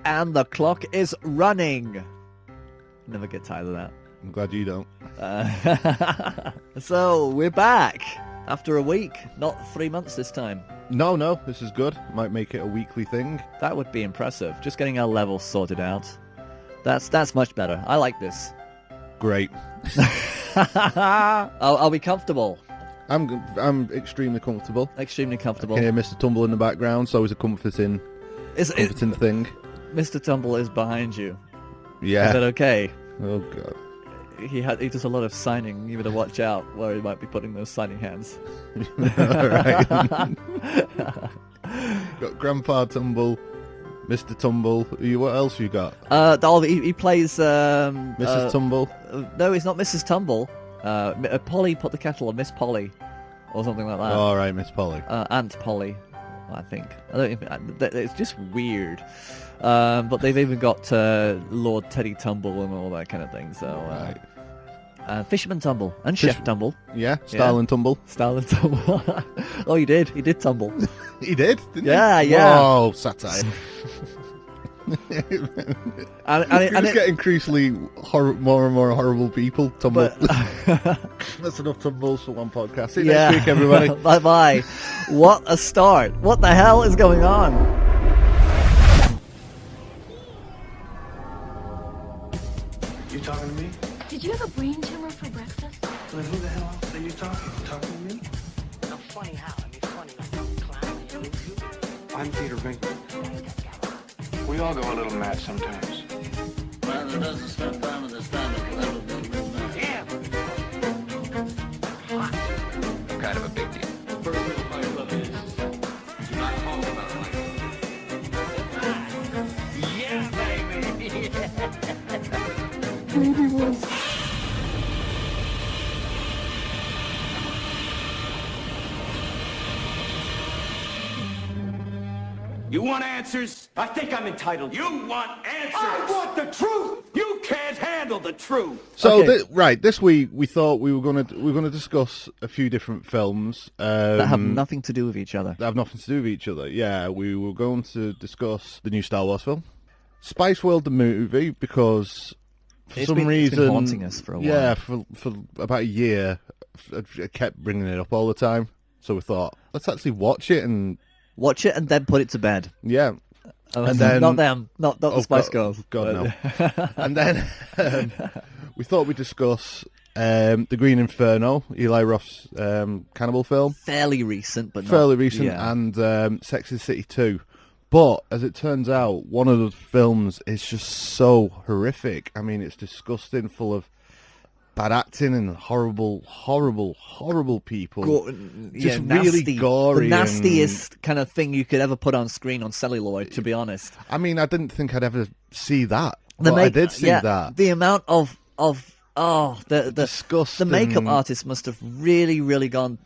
And the clock is running. Never get tired of that. I'm glad you don't. So, we're back. After a week. Not 3 months this time. No, this is good. Might make it a weekly thing. That would be impressive. Just getting our levels sorted out. That's much better. I like this. Great. Are we comfortable? I'm extremely comfortable. Extremely comfortable. I can hear Mr. Tumble in the background, so it's a comforting thing. Mr. Tumble is behind you. Yeah. Is that okay? Oh, God. He does a lot of signing. You better watch out where he might be putting those signing hands. Alright. Got Grandpa Tumble, Mr. Tumble. What else you got? He plays... Mrs. Tumble? No, he's not Mrs. Tumble. Polly put the kettle on Miss Polly. Or something like that. Oh, all right, Miss Polly. Aunt Polly, I think. I don't even... It's just weird. But they've even got Lord Teddy Tumble and all that kind of thing. So, Right. Fisherman Tumble and Chef Tumble. Yeah, Starling Tumble. Starling Tumble. Oh, he did. He did tumble. He did, didn't Yeah, he? yeah. Oh, satire. and It's getting increasingly more and more horrible people tumble. That's enough tumbles for one podcast. See you next week, everybody. Bye-bye. What a start. What the hell is going on? You talking to me? Did you have a brain tumor for breakfast? Well, who the hell else are you talking? You talking to me? No, funny how? I mean, funny like a clown. I'm Peter Venkman. We all go a little mad sometimes. Man that doesn't spend time with his family will never be a real man. Yeah. Kind of a big deal. First rule of my club is do not talk about it like Yeah, baby. You want answers? I think I'm entitled. You want answers? I want the truth. You can't handle the truth. So, Okay. this week we thought we were gonna discuss a few different films That have nothing to do with each other. that have nothing to do with each other. Yeah, we were going to discuss the new Star Wars film, Spiceworld the movie, because for It's some been reason, haunting us for a while. Yeah, for about a year, I kept bringing it up all the time. So we thought, let's actually watch it and. Watch it and then put it to bed. Yeah. And then, not them, not the Spice Girls. God, no. And then we thought we'd discuss the Green Inferno, Eli Roth's cannibal film. Fairly recent, but Fairly not, recent, yeah. and Sex and the City 2. But, as it turns out, one of the films is just so horrific. I mean, it's disgusting, full of bad acting and horrible people. Just really nasty, gory. The nastiest kind of thing you could ever put on screen on celluloid, to be honest. I mean, I didn't think I'd ever see that. But I did see that. The amount of the disgust. The makeup artist must have really gone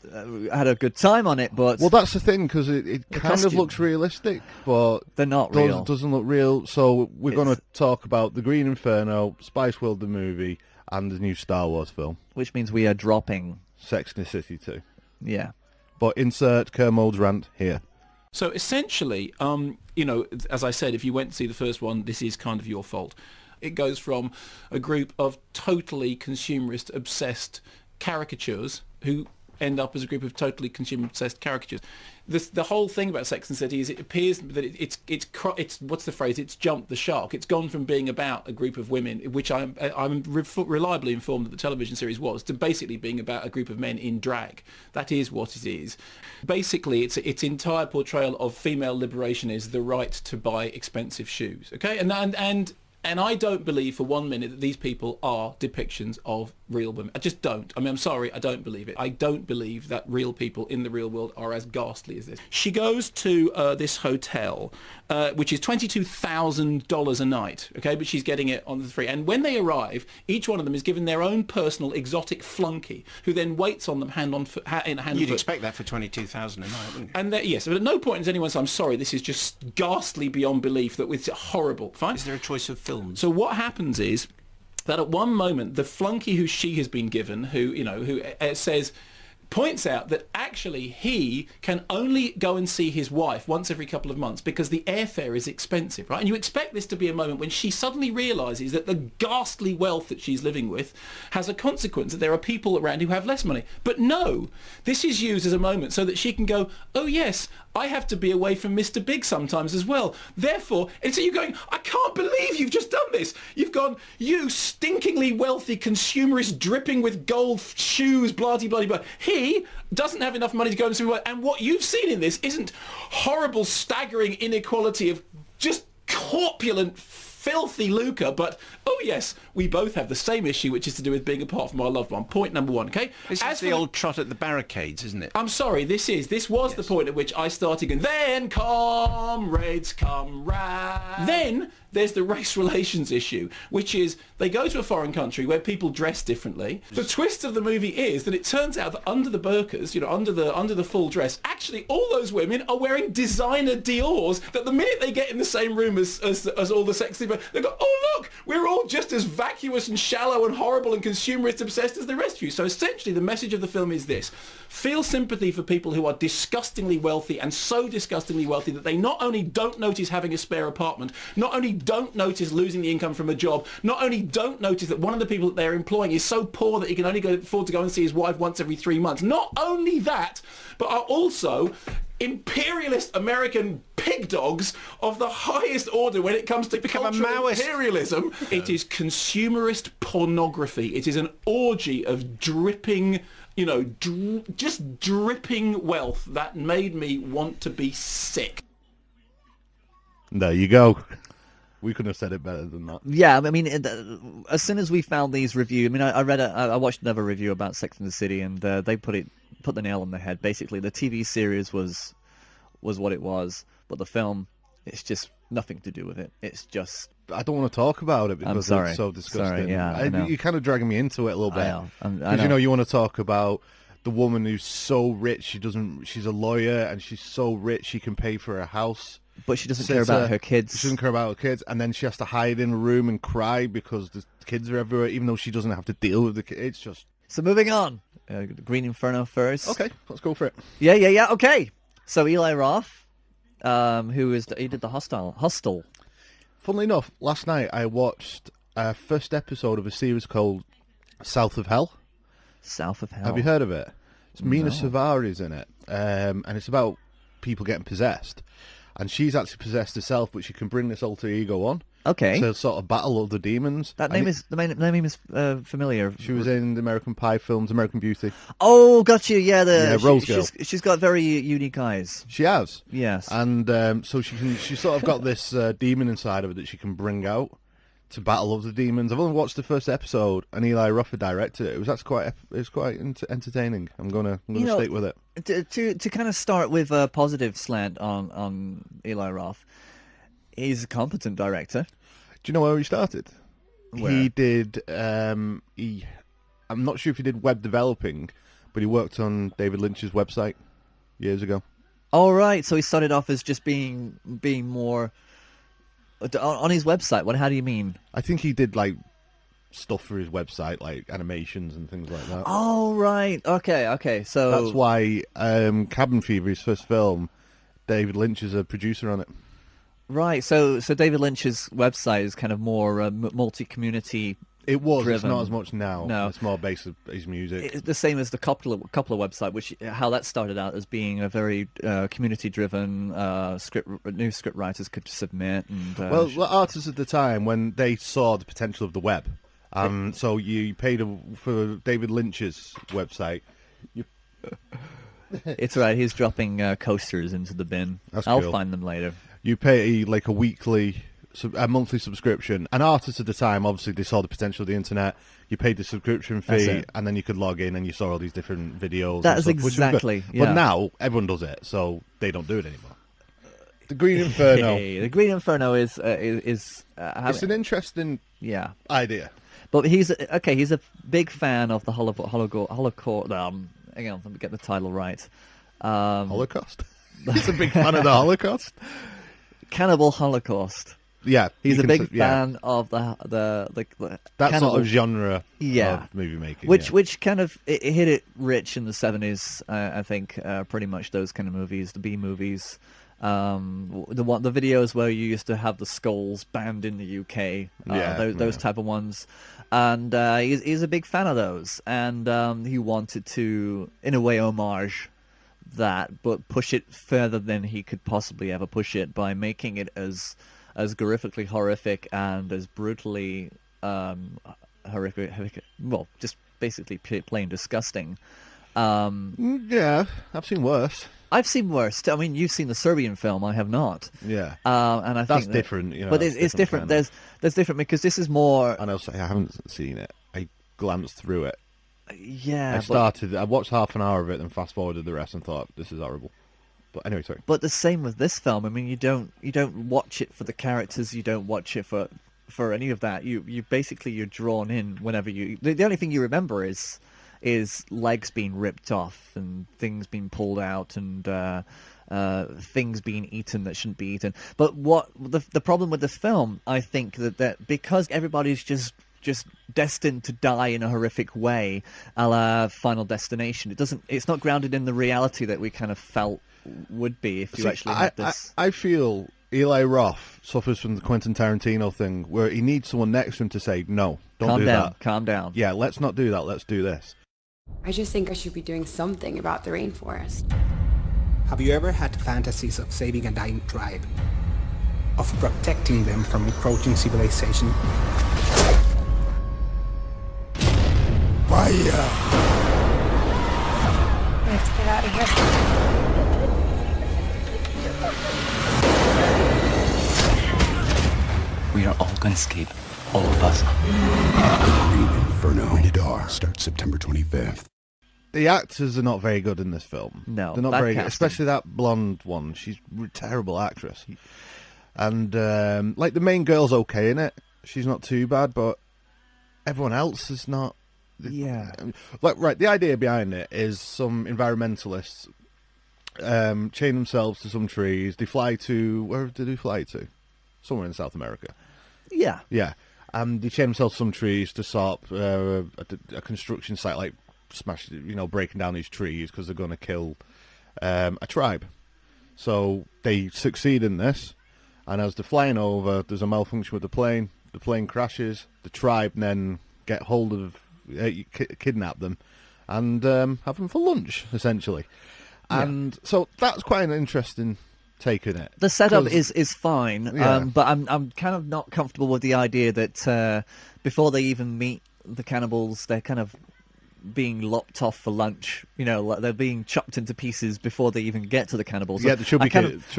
had a good time on it, but Well, that's the thing, because it kind of costume. looks realistic, but they're not real. Doesn't look real. So we're going to talk about the Green Inferno, Spiceworld the movie, and the new Star Wars film, Which means we are dropping. Sex and the City 2. Yeah. But insert Kermode's rant here. So essentially, as I said, if you went to see the first one, this is kind of your fault. It goes from a group of totally consumerist, obsessed caricatures who end up as a group of totally consumer-obsessed caricatures. The whole thing about Sex and the City is it appears that it's what's the phrase? It's jumped the shark. It's gone from being about a group of women, which I'm reliably informed that the television series was, to basically being about a group of men in drag. That is what it is. Basically, its entire portrayal of female liberation is the right to buy expensive shoes. Okay, and I don't believe for 1 minute that these people are depictions of real women. I just don't. I mean, I'm sorry, I don't believe it. I don't believe that real people in the real world are as ghastly as this. She goes to this hotel, which is $22,000 a night, okay, but she's getting it on the free. And when they arrive, each one of them is given their own personal exotic flunky, who then waits on them hand in hand. You'd expect that for 22,000 a night, wouldn't you? And yes, but at no point is anyone saying, I'm sorry, this is just ghastly beyond belief, that it's horrible. Fine. Is there a choice of films? So what happens is that at one moment, the flunky who she has been given, who says, points out that actually he can only go and see his wife once every couple of months because the airfare is expensive, right? And you expect this to be a moment when she suddenly realises that the ghastly wealth that she's living with has a consequence, that there are people around who have less money. But no, this is used as a moment so that she can go, oh yes, I have to be away from Mr. Big sometimes as well. Therefore, and so you're going, I can't believe you've just done this. You've gone, you stinkingly wealthy consumerist dripping with gold shoes, blah-de-blah-de-blah. He doesn't have enough money to go and see what, and what you've seen in this isn't horrible, staggering inequality of just corpulent, filthy lucre, but oh yes, we both have the same issue, which is to do with being apart from our loved one. Point number one, okay? This is the old trot at the barricades, isn't it? I'm sorry, this was the point at which I started going, then comrades come round. Then there's the race relations issue, which is they go to a foreign country where people dress differently. The twist of the movie is that it turns out that under the burqas, you know, under the full dress, actually all those women are wearing designer Dior's, that the minute they get in the same room as all the sexy men, they go, oh look, we're all just as vacuous and shallow and horrible and consumerist obsessed as the rest of you. So essentially the message of the film is this: feel sympathy for people who are disgustingly wealthy, and so disgustingly wealthy that they not only don't notice having a spare apartment, not only don't notice losing the income from a job, not only don't notice that one of the people that they're employing is so poor that he can only afford to go and see his wife once every 3 months. Not only that, but are also imperialist American pig dogs of the highest order when it comes to become a cultural Maoist. imperialism. It is consumerist pornography. It is an orgy of dripping, you know, just dripping wealth that made me want to be sick. There you go. We couldn't have said it better than that. Yeah, I mean, as soon as we found these reviews, I mean, I watched another review about Sex and the City, and they put the nail on the head. Basically, the TV series was what it was, but the film, it's just nothing to do with it. It's just... I don't want to talk about it because sorry. it's so disgusting. Sorry, yeah, I know. You're kind of dragging me into it a little bit. I know. Because, you know, you want to talk about the woman who's so rich, she's a lawyer, and she's so rich she can pay for a house. But she doesn't care about her kids. She doesn't care about her kids, and then she has to hide in a room and cry because the kids are everywhere, even though she doesn't have to deal with the kids. It's just... So moving on. Green Inferno first. Okay, let's go for it. Yeah, okay. So Eli Roth, he did the Hostel. Funnily enough, last night I watched a first episode of a series called South of Hell. South of Hell. Have you heard of it? It's Mina No. Savari's in it, and it's about people getting possessed. And she's actually possessed herself, but she can bring this alter ego on. Okay. To sort of battle all the demons. That name is familiar. She was in the American Pie films, American Beauty. Oh, got you. Yeah, Rose Girl. She's got very unique eyes. She has. Yes. And so she sort of got this demon inside of her that she can bring out to battle other demons. I've only watched the first episode, and Eli Roth directed it. It was quite entertaining. I'm gonna stick with it. To kind of start with a positive slant on Eli Roth, he's a competent director. Do you know where he started? Where? He did. I'm not sure if he did web developing, but he worked on David Lynch's website years ago. All right. So he started off as just being more on his website. How do you mean? I think he did like stuff for his website, like animations and things like that. Oh, right. Okay. So That's why Cabin Fever, his first film, David Lynch is a producer on it. Right. So David Lynch's website is kind of more multi-community. It was. driven. It's not as much now. No. It's more based on his music. It's the same as the Coppola website, which how that started out as being a very community-driven new script writers could submit. And Well, artists at the time, when they saw the potential of the web, so you paid for David Lynch's website. It's right. He's dropping coasters into the bin. That's I'll cool. find them later. You pay like a monthly subscription. And artists at the time, obviously, they saw the potential of the internet. You paid the subscription That's fee, it. and then you could log in and you saw all these different videos. That is and stuff, which was good. exactly. Yeah. But now everyone does it, so they don't do it anymore. The Green Inferno. The Green Inferno is It's an interesting yeah. idea. But he's a big fan of the Holocaust. Hang on, let me get the title right. Holocaust. He's a big fan of the Holocaust. Cannibal Holocaust. Yeah, He's you a can big s- yeah. fan of the That cannibal, sort of genre Yeah. of movie making. which kind of it hit it rich in the 70s. I think pretty much those kind of movies, the B movies, the videos where you used to have the skulls banned in the UK, those type of ones, and he's a big fan of those, and he wanted to, in a way, homage that, but push it further than he could possibly ever push it by making it as horrifically horrific and as brutally horrific. Well, just basically plain disgusting. Yeah, I've seen worse. I've seen worse. I mean, you've seen the Serbian film. I have not. Yeah, and I that's think different. You know, but that's it's different. kind of- There's different because this is more. And I'll say I haven't seen it. I glanced through it. Yeah, I watched half an hour of it and fast forwarded the rest and thought this is horrible. But anyway, sorry. But the same with this film. I mean, you don't watch it for the characters. You don't watch it for any of that. You basically you're drawn in whenever you. The only thing you remember is legs being ripped off and things being pulled out and things being eaten that shouldn't be eaten. But what the problem with the film, I think that because everybody's just destined to die in a horrific way, a la Final Destination, it's not grounded in the reality that we kind of felt would be if you actually had this. I feel Eli Roth suffers from the Quentin Tarantino thing where he needs someone next to him to say, no, don't do that. Calm down. Yeah, let's not do that. Let's do this. I just think I should be doing something about the rainforest. Have you ever had fantasies of saving a dying tribe? Of protecting them from encroaching civilization? Fire! We have to get out of here. We are all gonna escape. All of us. Green Inferno. Rated R. Starts September 25th. The actors are not very good in this film. No, they're not bad very good. casting. Especially that blonde one. She's a terrible actress. And like the main girl's okay in it. She's not too bad, but everyone else is not. Yeah. Like right, the idea behind it is some environmentalists chain themselves to some trees. They fly to where did they fly to? Somewhere in South America. Yeah. Yeah. And they chain themselves to some trees to stop a construction site, like breaking down these trees because they're going to kill a tribe. So they succeed in this, and as they're flying over, there's a malfunction with the plane. The plane crashes. The tribe then get hold of, kidnap them, and have them for lunch, essentially. And so that's quite an interesting take on it. The setup is fine, Yeah. but I'm kind of not comfortable with the idea that before they even meet the cannibals, they're kind of being lopped off for lunch. Like they're being chopped into pieces before they even get to the cannibals. Yeah, there should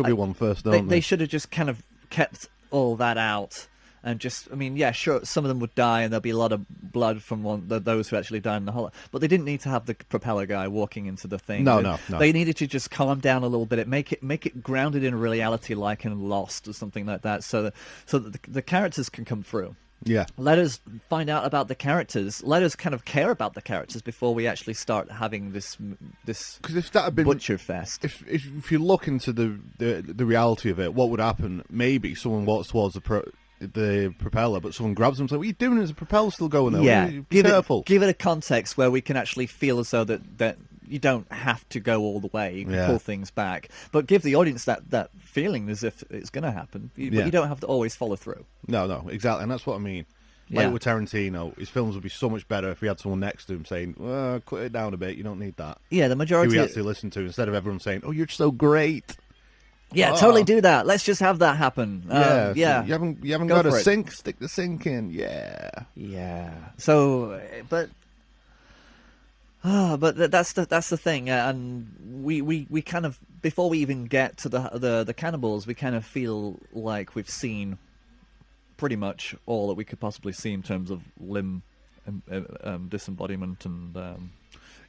be one first, don't They should have just kind of kept all that out. And just, I mean, yeah, sure, some of them would die, and there'll be a lot of blood from those who actually died in the hollow. But they didn't need to have the propeller guy walking into the thing. No. They needed to just calm down a little bit, make it grounded in reality, like in Lost or something like that, so that the characters can come through. Yeah. Let us find out about the characters. Let us kind of care about the characters before we actually start having this because if that had been butcher fest. If you look into the reality of it, what would happen? Maybe someone walks towards the propeller, but someone grabs them and says, "What are you doing? Is the propeller still going there? Yeah, Be careful." Give it a context where we can actually feel as though that you don't have to go all the way. You can pull things back, but give the audience that feeling as if it's going to happen. But you don't have to always follow through. No, exactly, and that's what I mean. Like with Tarantino, his films would be so much better if he had someone next to him saying, "Cut it down a bit. You don't need that." Yeah, the majority. Who we actually listen to instead of everyone saying, "Oh, you're so great." Yeah, totally do that. Let's just have that happen. Yeah. You haven't got a for it. sink. Stick the sink in. Yeah. Yeah. So, but that's the thing, and we kind of, before we even get to the cannibals, we kind of feel like we've seen pretty much all that we could possibly see in terms of limb disembodiment and.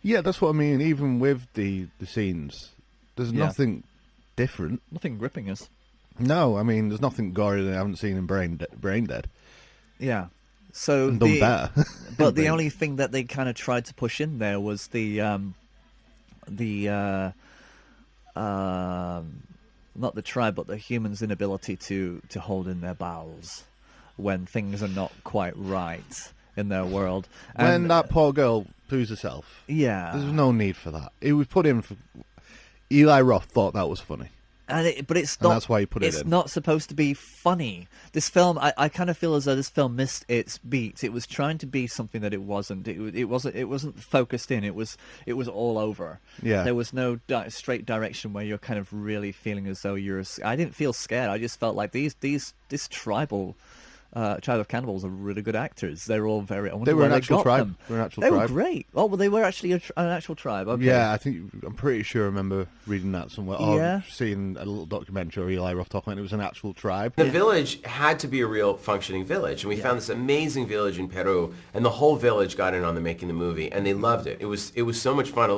Yeah, that's what I mean. Even with the scenes, there's nothing different. Nothing gripping us. No, I mean, there's nothing gory that I haven't seen in Brain Dead. Yeah. So and done better. But the only thing that they kind of tried to push in there was the not the tribe, but the humans' inability to hold in their bowels when things are not quite right in their world. When that poor girl poos herself, yeah, there's no need for that. It was put in for... Eli Roth thought that was funny. But it's not. And that's why he put it in. It's not supposed to be funny. This film, I kind of feel as though this film missed its beat. It was trying to be something that it wasn't. It wasn't focused in. It was all over. Yeah. There was no straight direction where you're kind of really feeling as though you're. I didn't feel scared. I just felt like this tribal. Tribe of Cannibals are really good actors. They're all very. I wonder They were where an they actual got tribe. them. They were an actual They tribe. were great. Oh, well, they were actually an actual tribe. Okay. Yeah, I'm pretty sure I remember reading that somewhere, or Yeah. seeing a little documentary or Eli Roth talking. It was an actual tribe. The village had to be a real functioning village, and we found this amazing village in Peru, and the whole village got in on the making the movie, and they loved it. It was so much fun.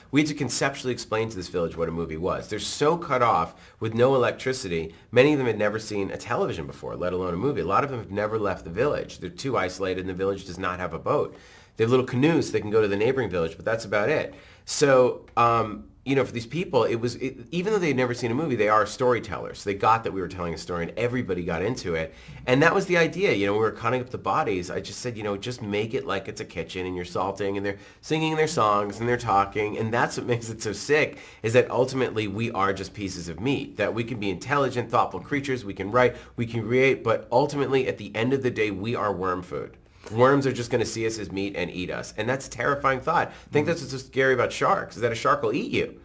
We had to conceptually explain to this village what a movie was. They're so cut off with no electricity. Many of them had never seen a television before, let alone a movie. A lot of them have never left the village. They're too isolated, and the village does not have a boat. They have little canoes so they can go to the neighboring village, but that's about it. So, for these people, even though they had never seen a movie, they are storytellers. So they got that we were telling a story, and everybody got into it. And that was the idea. We were cutting up the bodies. I just said, just make it like it's a kitchen, and you're salting, and they're singing their songs, and they're talking. And that's what makes it so sick, is that ultimately we are just pieces of meat. That we can be intelligent, thoughtful creatures, we can write, we can create, but ultimately, at the end of the day, we are worm food. Worms are just going to see us as meat and eat us. And that's a terrifying thought. I think that's what's so scary about sharks, is that a shark will eat you.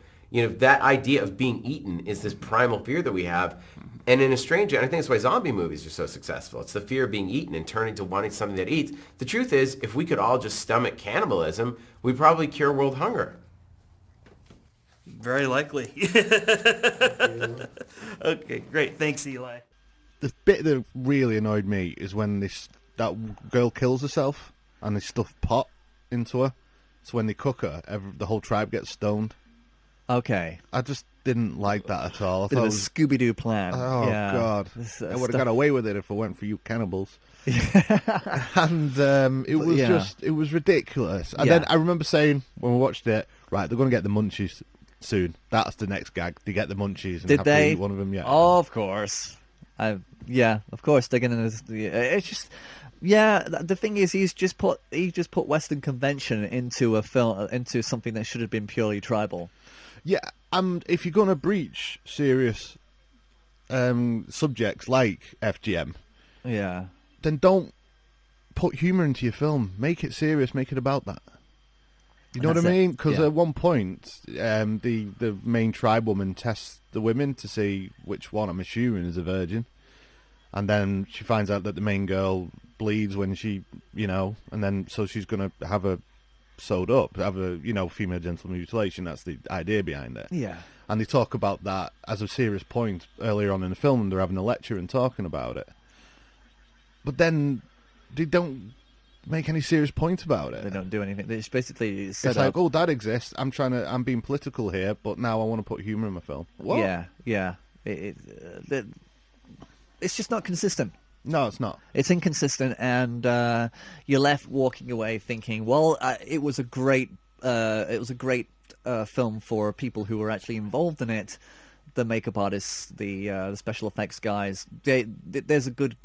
That idea of being eaten is this primal fear that we have. And in a strange, and I think that's why zombie movies are so successful. It's the fear of being eaten and turning to wanting something that eats. The truth is, if we could all just stomach cannibalism, we'd probably cure world hunger. Very likely. Okay, great. Thanks, Eli. The bit that really annoyed me is when that girl kills herself and they stuff pot into her. So when they cook her, the whole tribe gets stoned. Okay. I just didn't like that at all. I Bit thought of a it was... Scooby-Doo plan. Oh, Yeah. God. I would have got away with it if it weren't for you cannibals. And it was ridiculous. And then I remember saying, when we watched it, right, they're going to get the munchies soon. That's the next gag. They get the munchies and Did have they? to eat one of them, yeah. Oh, of course. Yeah, of course they're gonna. It's just, yeah. The thing is, he just put Western convention into a film, into something that should have been purely tribal. Yeah, if you're gonna breach serious subjects like FGM, yeah, then don't put humor into your film. Make it serious. Make it about that. You know what I mean? Because at one point, the main tribe woman tests the women to see which one, I'm assuming, is a virgin. And then she finds out that the main girl bleeds when she, and then so she's going to have her sewed up, have a, female genital mutilation. That's the idea behind it. Yeah. And they talk about that as a serious point earlier on in the film, and they're having a lecture and talking about it. But then they don't make any serious point about it. They don't do anything. It's basically It's like, oh, that exists. I'm being political here, but now I want to put humor in my film. What? Yeah. It's just not consistent. No, it's not. It's inconsistent, and you're left walking away thinking, well, it was a great film for people who were actually involved in it. The makeup artists, the special effects guys. There's a good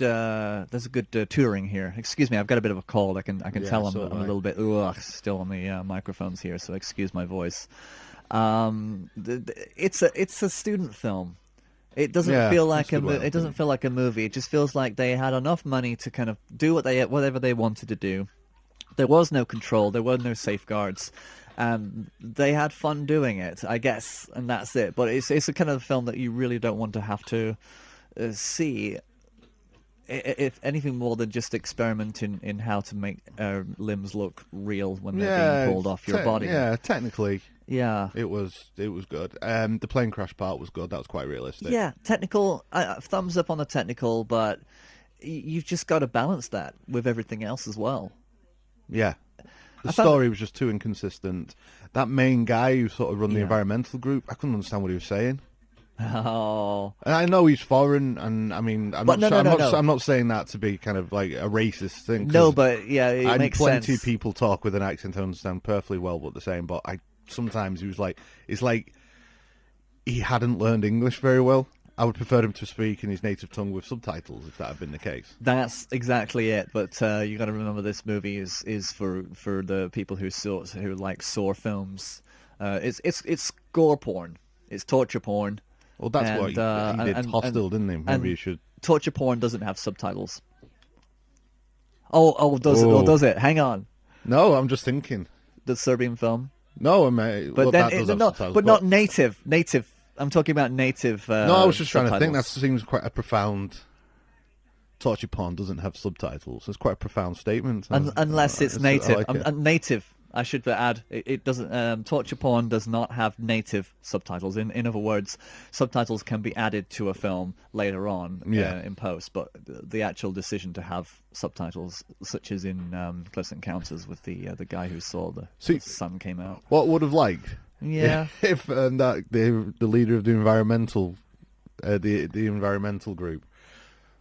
touring here. Excuse me, I've got a bit of a cold. I can tell I'm a little bit still on the microphones here, so excuse my voice. It's a student film. It doesn't feel like it doesn't feel like a movie. It just feels like they had enough money to kind of do whatever they wanted to do. There was no control. There were no safeguards. They had fun doing it, I guess, and that's it. But it's a kind of film that you really don't want to have to see, if anything more than just experimenting in how to make limbs look real when they're being pulled off your body. Yeah, technically. Yeah, it was good. The plane crash part was good. That was quite realistic. Yeah, technical. Thumbs up on the technical, but you've just got to balance that with everything else as well. Yeah. The story was just too inconsistent. That main guy who sort of run the environmental group, I couldn't understand what he was saying. Oh. And I know he's foreign, and I mean, I'm not saying that to be kind of like a racist thing. No, but yeah, it makes sense. Plenty of people talk with an accent I understand perfectly well what they're saying, but sometimes he was like, it's like he hadn't learned English very well. I would prefer him to speak in his native tongue with subtitles if that had been the case. That's exactly it. But you got to remember, this movie is for the people who like Saw films. It's gore porn. It's torture porn. Well, that's what he did. Hostel, didn't he? Maybe you should. Torture porn doesn't have subtitles. Does it? Hang on. No, I'm just thinking. The Serbian film. No, mate. But that then does have subtitles, but not native. Native. I'm talking about native. No, I was just trying to think. That subtitles. seems quite a profound. Torture porn doesn't have subtitles. It's quite a profound statement. Unless it's I native. like it. Native. I should add. It doesn't. Torture porn does not have native subtitles. In other words, subtitles can be added to a film later on in post. But the actual decision to have subtitles, such as in Close Encounters with the guy who saw the sun came out. What would have liked? Yeah. If the leader of the environmental group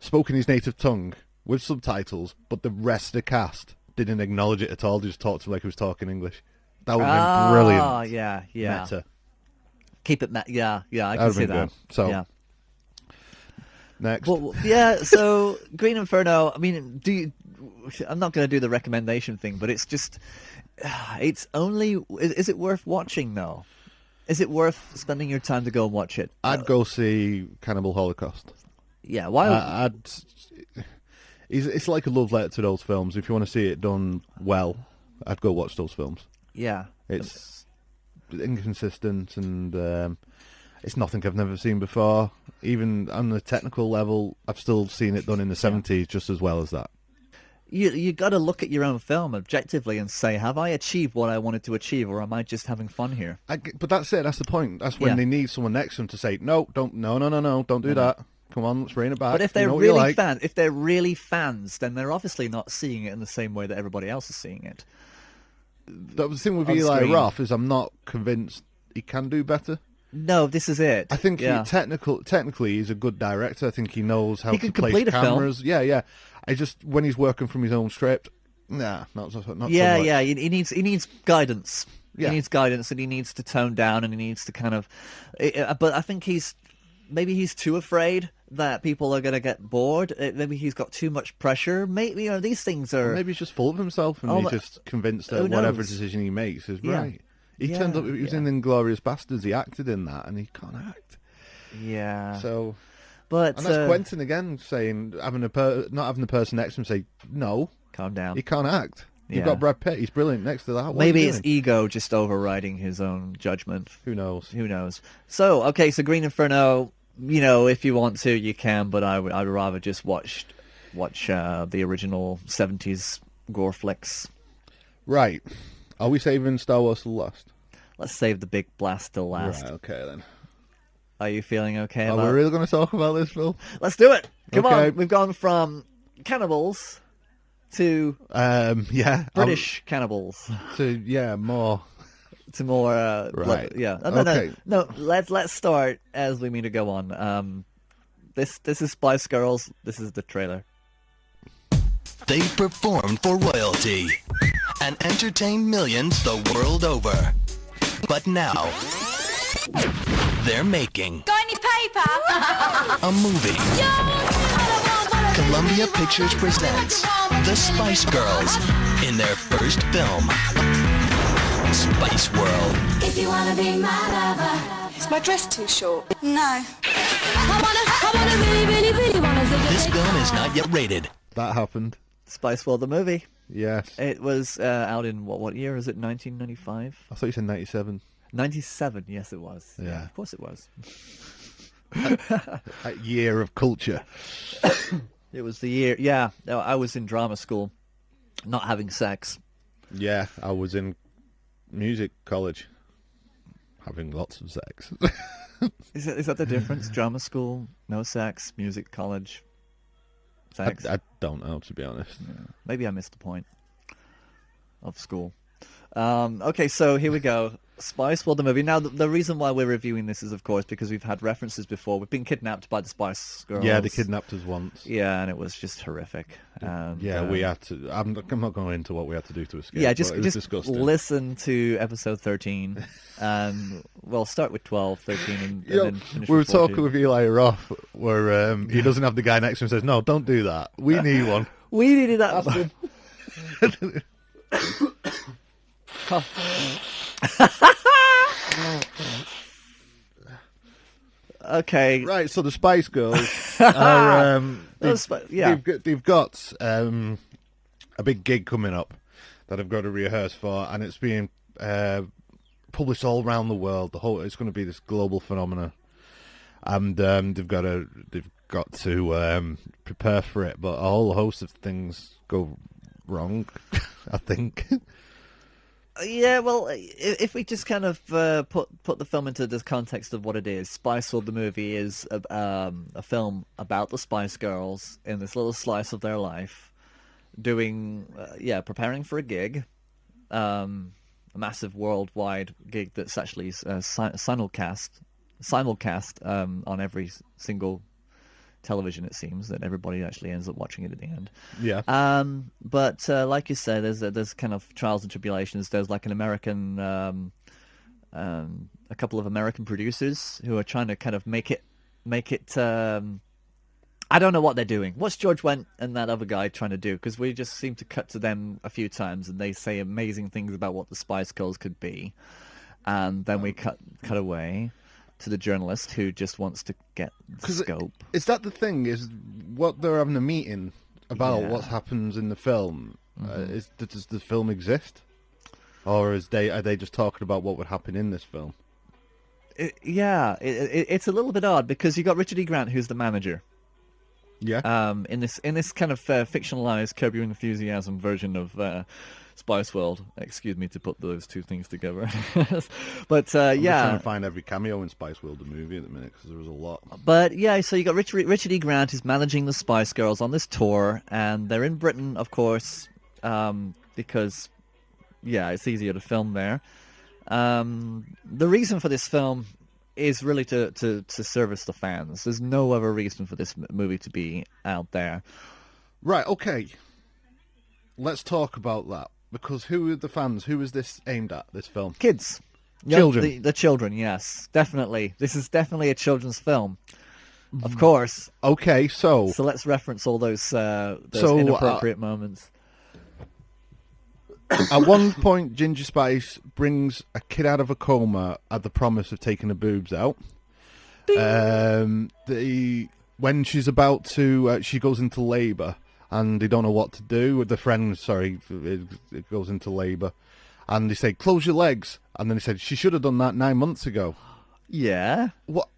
spoke in his native tongue with subtitles, but the rest of the cast didn't acknowledge it at all. They just talked to him like he was talking English. That would have been brilliant. Oh, yeah. Meta. Keep it I can see that. Good. So, yeah. Next. Well, yeah, so Green Inferno, I mean, I'm not going to do the recommendation thing, but it's just, is it worth watching, though? Is it worth spending your time to go and watch it? I'd go see Cannibal Holocaust. Yeah, why? It's like a love letter to those films. If you want to see it done well, I'd go watch those films. Yeah. It's inconsistent and it's nothing I've never seen before. Even on the technical level, I've still seen it done in the 70s just as well as that. You got to look at your own film objectively and say, have I achieved what I wanted to achieve, or am I just having fun here? But that's it. That's the point. That's when they need someone next to them to say, no, don't do that. Come on, let's rein it back. But if they're really fans, then they're obviously not seeing it in the same way that everybody else is seeing it. The thing with Eli Roth is I'm not convinced he can do better. No, this is it. I think technically he's a good director. I think he knows how to place cameras. Yeah. I just, when he's working from his own script, not so much. Yeah. He needs guidance. Yeah. He needs guidance, and he needs to tone down, and he needs to kind of. But I think maybe he's too afraid that people are going to get bored. Maybe he's got too much pressure. Maybe these things are. Or maybe he's just full of himself, and he's just convinced that whatever decision he makes is right. He turned up. He was in Inglourious Basterds. He acted in that, and he can't act. Yeah. So, and that's Quentin again saying not having the person next to him say no, calm down. He can't act. You've got Brad Pitt. He's brilliant next to that. Maybe it's ego just overriding his own judgment. Who knows? So Green Inferno. If you want to, you can, but I'd rather just watch the original 70s gore flicks. Right. Are we saving Star Wars till last? Let's save the big blast till last. Right, okay then. Are you feeling okay? Are we really going to talk about this, Phil? Let's do it. Come on. We've gone from cannibals to British cannibals to more. To more, right? No. Let's start as we mean to go on. This is Spice Girls. This is the trailer. They performed for royalty and entertained millions the world over. But now they're making Got any paper? a movie. Columbia Pictures presents the Spice Girls in their first film, Spiceworld. If you wanna be my lover. Is my dress too short? No. I wanna really wanna This film is not yet rated. That happened. Spiceworld the movie. Yes. It was out in what year is it? 1995? I thought you said 97. 97, yes it was. Yeah. Of course it was. That year of culture. It was the year, yeah. I was in drama school, not having sex. Yeah, I was in music college, having lots of sex. Is that the difference? Drama school, no sex, music college, sex? I don't know, to be honest. Yeah. Maybe I missed the point of school. Okay, so here we go. Spiceworld, the movie. Now, the reason why we're reviewing this is, of course, because we've had references before. We've been kidnapped by the Spice Girls. Yeah, they kidnapped us once. Yeah, and it was just horrific. And, we had to. I'm not going into what we had to do to escape. Yeah, but it was just disgusting. listen to episode 13, and we'll start with 12, 13, and then finish we were with 14. talking with Eli Roth, where he doesn't have the guy next to him and says, "No, don't do that. We need one." We needed that. Okay. Right, so the Spice Girls are, they've got a big gig coming up that I've got to rehearse for, and it's being published all around the world. It's going to be this global phenomenon, and they've got to prepare for it. But a whole host of things go wrong, I think. Yeah, well, if we just kind of put the film into the context of what it is, Spiceworld the movie is a film about the Spice Girls in this little slice of their life, preparing for a gig, a massive worldwide gig that's actually simulcast on every single television, it seems, that everybody actually ends up watching it at the end. Yeah. But like you said, there's kind of trials and tribulations. There's like an American, a couple of American producers who are trying to kind of make it. I don't know what they're doing. What's George Wendt and that other guy trying to do? Because we just seem to cut to them a few times, and they say amazing things about what the Spice Girls could be, and then we cut away to the journalist who just wants to get the scope. Is that the thing? Is what they're having a meeting about what happens in the film? Does the film exist, or are they just talking about what would happen in this film? It's a little bit odd because you got Richard E. Grant, who's the manager. Yeah. In this kind of fictionalized Curb Your Enthusiasm version of Spiceworld. Excuse me to put those two things together. But I'm trying to find every cameo in Spiceworld the movie at the minute because there was a lot. But yeah, so you got Richard E. Grant who's managing the Spice Girls on this tour, and they're in Britain, of course, because it's easier to film there. The reason for this film is really to service the fans. There's no other reason for this movie to be out there. Right. Okay. Let's talk about that. Because who are the fans? Who is this aimed at, this film? Kids. Children. The children, yes. Definitely. This is definitely a children's film. Of course. Okay, so let's reference all those inappropriate moments. At one point, Ginger Spice brings a kid out of a coma at the promise of taking the boobs out. When she's about to... she goes into labour. And they don't know what to do with the friend. Sorry, it goes into labour, and they say, "Close your legs." And then they said, "She should have done that 9 months ago." Yeah. What?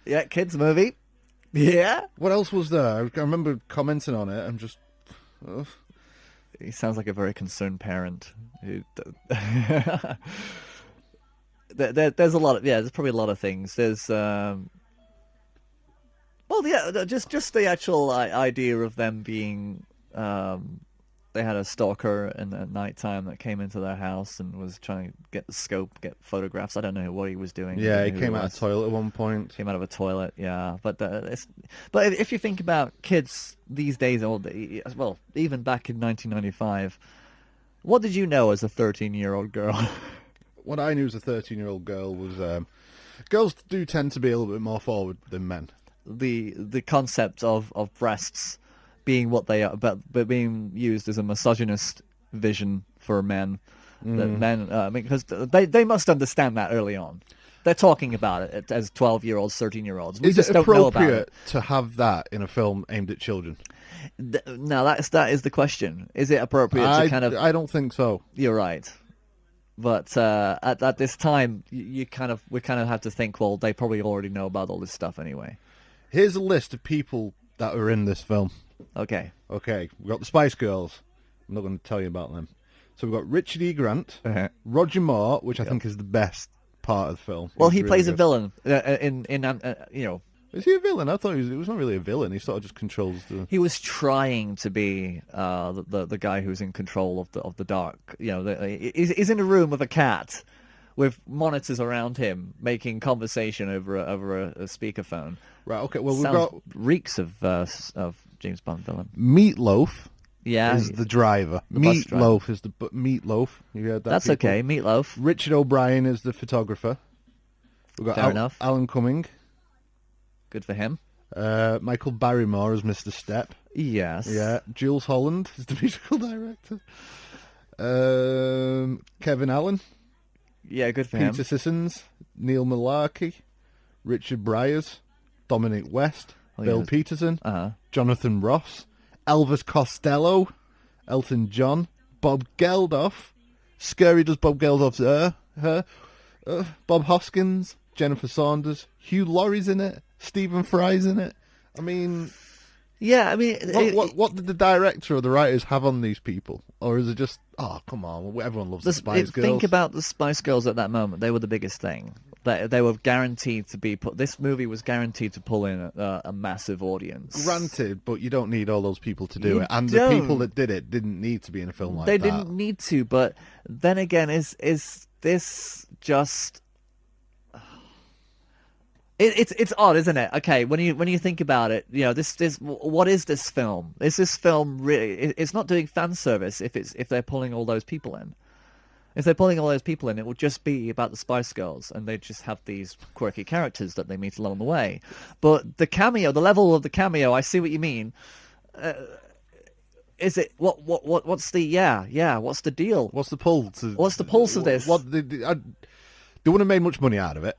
Yeah, kids movie. Yeah. What else was there? I remember commenting on it. I'm just. He sounds like a very concerned parent. There's a lot of there's probably a lot of things. There's just the actual idea of them being, they had a stalker at night time that came into their house and was trying to get the scope, get photographs. I don't know what he was doing. Yeah, he came out of a toilet at one point. Came out of a toilet, yeah. But if you think about kids these days, even back in 1995, what did you know as a 13-year-old girl? What I knew as a 13-year-old girl was girls do tend to be a little bit more forward than men. The concept of breasts being what they are, but being used as a misogynist vision for men. That men, because they must understand that early on. They're talking about it as 12-year-olds, 13-year-olds. We just don't know about it. Is it appropriate to have that in a film aimed at children? No, that is the question. Is it appropriate to kind of... I don't think so. You're right. But at this time, we kind of have to think, well, they probably already know about all this stuff anyway. Here's a list of people that are in this film. Okay. We've got the Spice Girls. I'm not going to tell you about them. So we've got Richard E. Grant, Roger Moore, which I think is the best part of the film. Well, he plays a villain in you know. Is he a villain? I thought he was not really a villain. He sort of just controls the... He was trying to be the guy who's in control of the dark. You know, he's in a room with a cat, with monitors around him making conversation over a speakerphone. Right. Okay. Well, we've Sounds got reeks of James Bond villain. Meatloaf. Yeah, is the driver. the bus driver. Meatloaf is the Meatloaf. You heard that? That's people? okay. Meatloaf. Richard O'Brien is the photographer. We've got Fair enough. Alan Cumming. Good for him. Michael Barrymore as Mr. Step. Yes. Yeah. Jules Holland is the musical director. Kevin Allen. Yeah, good for Peter him. Sissons. Neil Malarkey. Richard Bryars. Dominic West. Bill Peterson. Jonathan Ross. Elvis Costello. Elton John. Bob Geldof. Scary does Bob Geldof's her. Bob Hoskins. Jennifer Saunders. Hugh Laurie's in it. Stephen Fry's in it. I mean... Yeah, I mean... What did the director or the writers have on these people? Or is it just, oh, come on, everyone loves the Spice Girls. Think about the Spice Girls at that moment. They were the biggest thing. They were guaranteed to be put... This movie was guaranteed to pull in a massive audience. Granted, but you don't need all those people to do it. And don't. the people that did it didn't need to be in a film like that. They didn't need to, but then again, is this just... It's odd, isn't it? Okay, when you think about it, this what is this film? Is this film really? It's not doing fan service if they're pulling all those people in. If they're pulling all those people in, it will just be about the Spice Girls, and they just have these quirky characters that they meet along the way. But the cameo, the level of the cameo, I see what you mean. Is it what's the what's the deal? What's the pull? What's the pulse of this? They wouldn't have made much money out of it.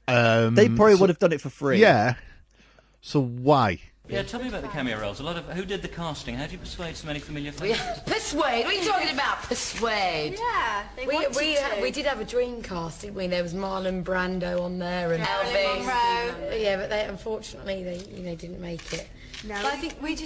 They probably would have done it for free. Yeah. So why? Yeah, tell me about the cameo roles. Who did the casting? How did you persuade so many familiar faces? Persuade? What are you talking about? Persuade? Yeah, we did have a dream cast, didn't we? There was Marlon Brando on there and Elvis. Monroe. Yeah, but unfortunately they didn't make it. No, but I think we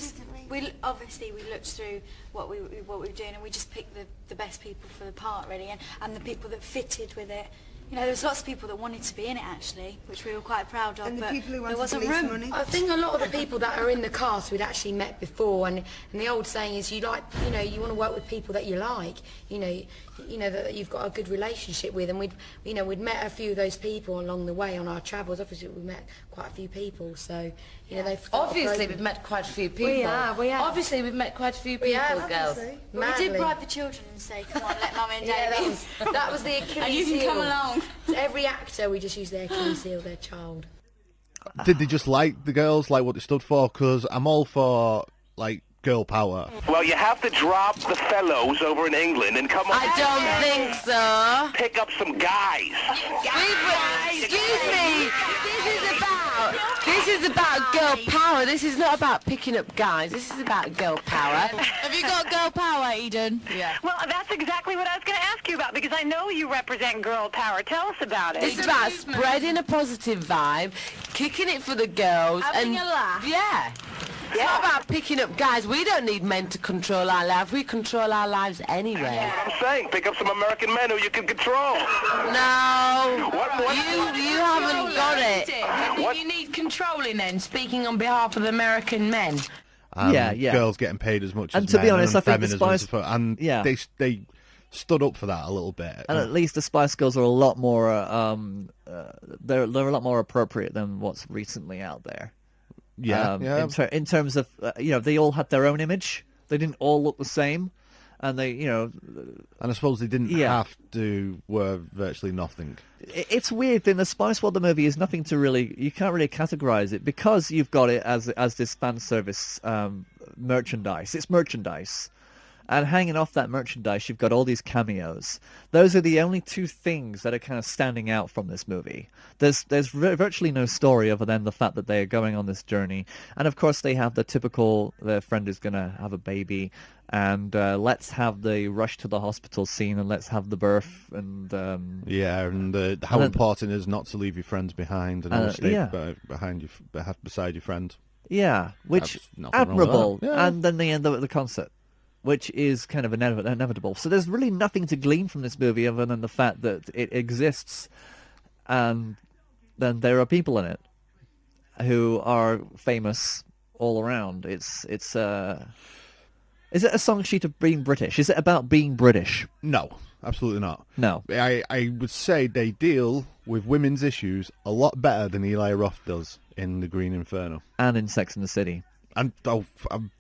obviously looked through what we were doing, and we just picked the best people for the part, really, and the people that fitted with it. There was lots of people that wanted to be in it, actually, which we were quite proud of, but there wasn't room. I think a lot of the people that are in the cast we'd actually met before, and the old saying is you want to work with people that you like, that you've got a good relationship with, and we'd met a few of those people along the way on our travels. Obviously, we met quite a few people, so they obviously we've met quite a few people. We have. Obviously we've met quite a few people, girls. We did bribe the children and say, come on, let Mum and Dad in. That was the Achilles heel. And you can come along. Every actor, we just use their Achilles heel, their child. Did they just like the girls, like what they stood for? Because I'm all for, girl power. Well, you have to drop the fellows over in England and come on. I don't think so. Pick up some guys. Excuse me. This is about girl power. This is not about picking up guys. This is about girl power. Have you got girl power, Eden? Yeah. Well, that's exactly what I was going to ask you about, because I know you represent girl power. Tell us about it. It's about spreading a positive vibe, kicking it for the girls, having a laugh. Yeah. It's not about picking up guys. We don't need men to control our life. We control our lives anyway. That's what I'm saying. Pick up some American men who you can control. No. You haven't got it. What? You need controlling then, speaking on behalf of American men. Yeah. Girls getting paid as much as And to be men, honest, I think the feminism Spice... and they stood up for that a little bit. And at least the Spice Girls are a lot more... they're a lot more appropriate than what's recently out there. In terms of, they all had their own image. They didn't all look the same. And and I suppose they didn't have to wear virtually nothing. It's weird. In the Spiceworld, the movie is nothing to really... You can't really categorize it because you've got it as this fan service merchandise. It's merchandise. And hanging off that merchandise, you've got all these cameos. Those are the only two things that are kind of standing out from this movie. There's virtually no story other than the fact that they are going on this journey. And of course, they have the typical, their friend is going to have a baby, and let's have the rush to the hospital scene, and let's have the birth, and... how important it is not to leave your friends behind, and always stay beside your friend. Yeah, which admirable. Yeah. And then they end up at the concert, which is kind of inevitable. So there's really nothing to glean from this movie other than the fact that it exists, and then there are people in it who are famous all around. Is it a song sheet of being British? Is it about being British? No, absolutely not. No. I would say they deal with women's issues a lot better than Eli Roth does in The Green Inferno. And in Sex and the City. And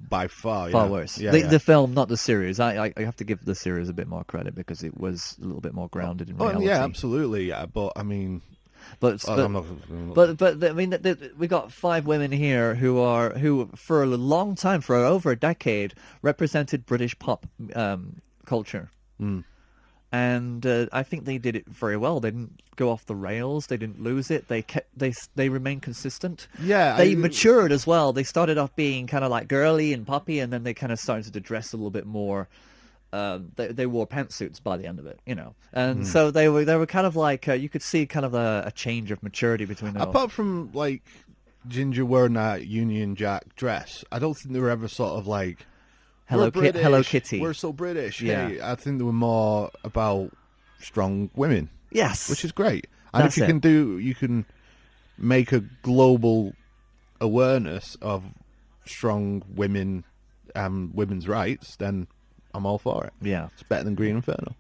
by far, Far worse. Yeah, The film, not the series. I have to give the series a bit more credit because it was a little bit more grounded in reality. Yeah, absolutely. Yeah, but I mean, but I'm not, I mean, we got 5 women here who for a long time, for over a decade, represented British pop culture. And I think they did it very well. They didn't go off the rails. They didn't lose it. They remained consistent. Yeah, they matured as well. They started off being kind of like girly and poppy, and then they kind of started to dress a little bit more. They wore pantsuits by the end of it, you know, and so they were kind of like you could see kind of a change of maturity between them. Apart from like Ginger wearing that Union Jack dress, I don't think they were ever sort of like. Hello Kitty. We're so British. Yeah. Hey, I think they were more about strong women. Yes. Which is great. And That's if you can make a global awareness of strong women and women's rights, then I'm all for it. Yeah. It's better than Green Inferno.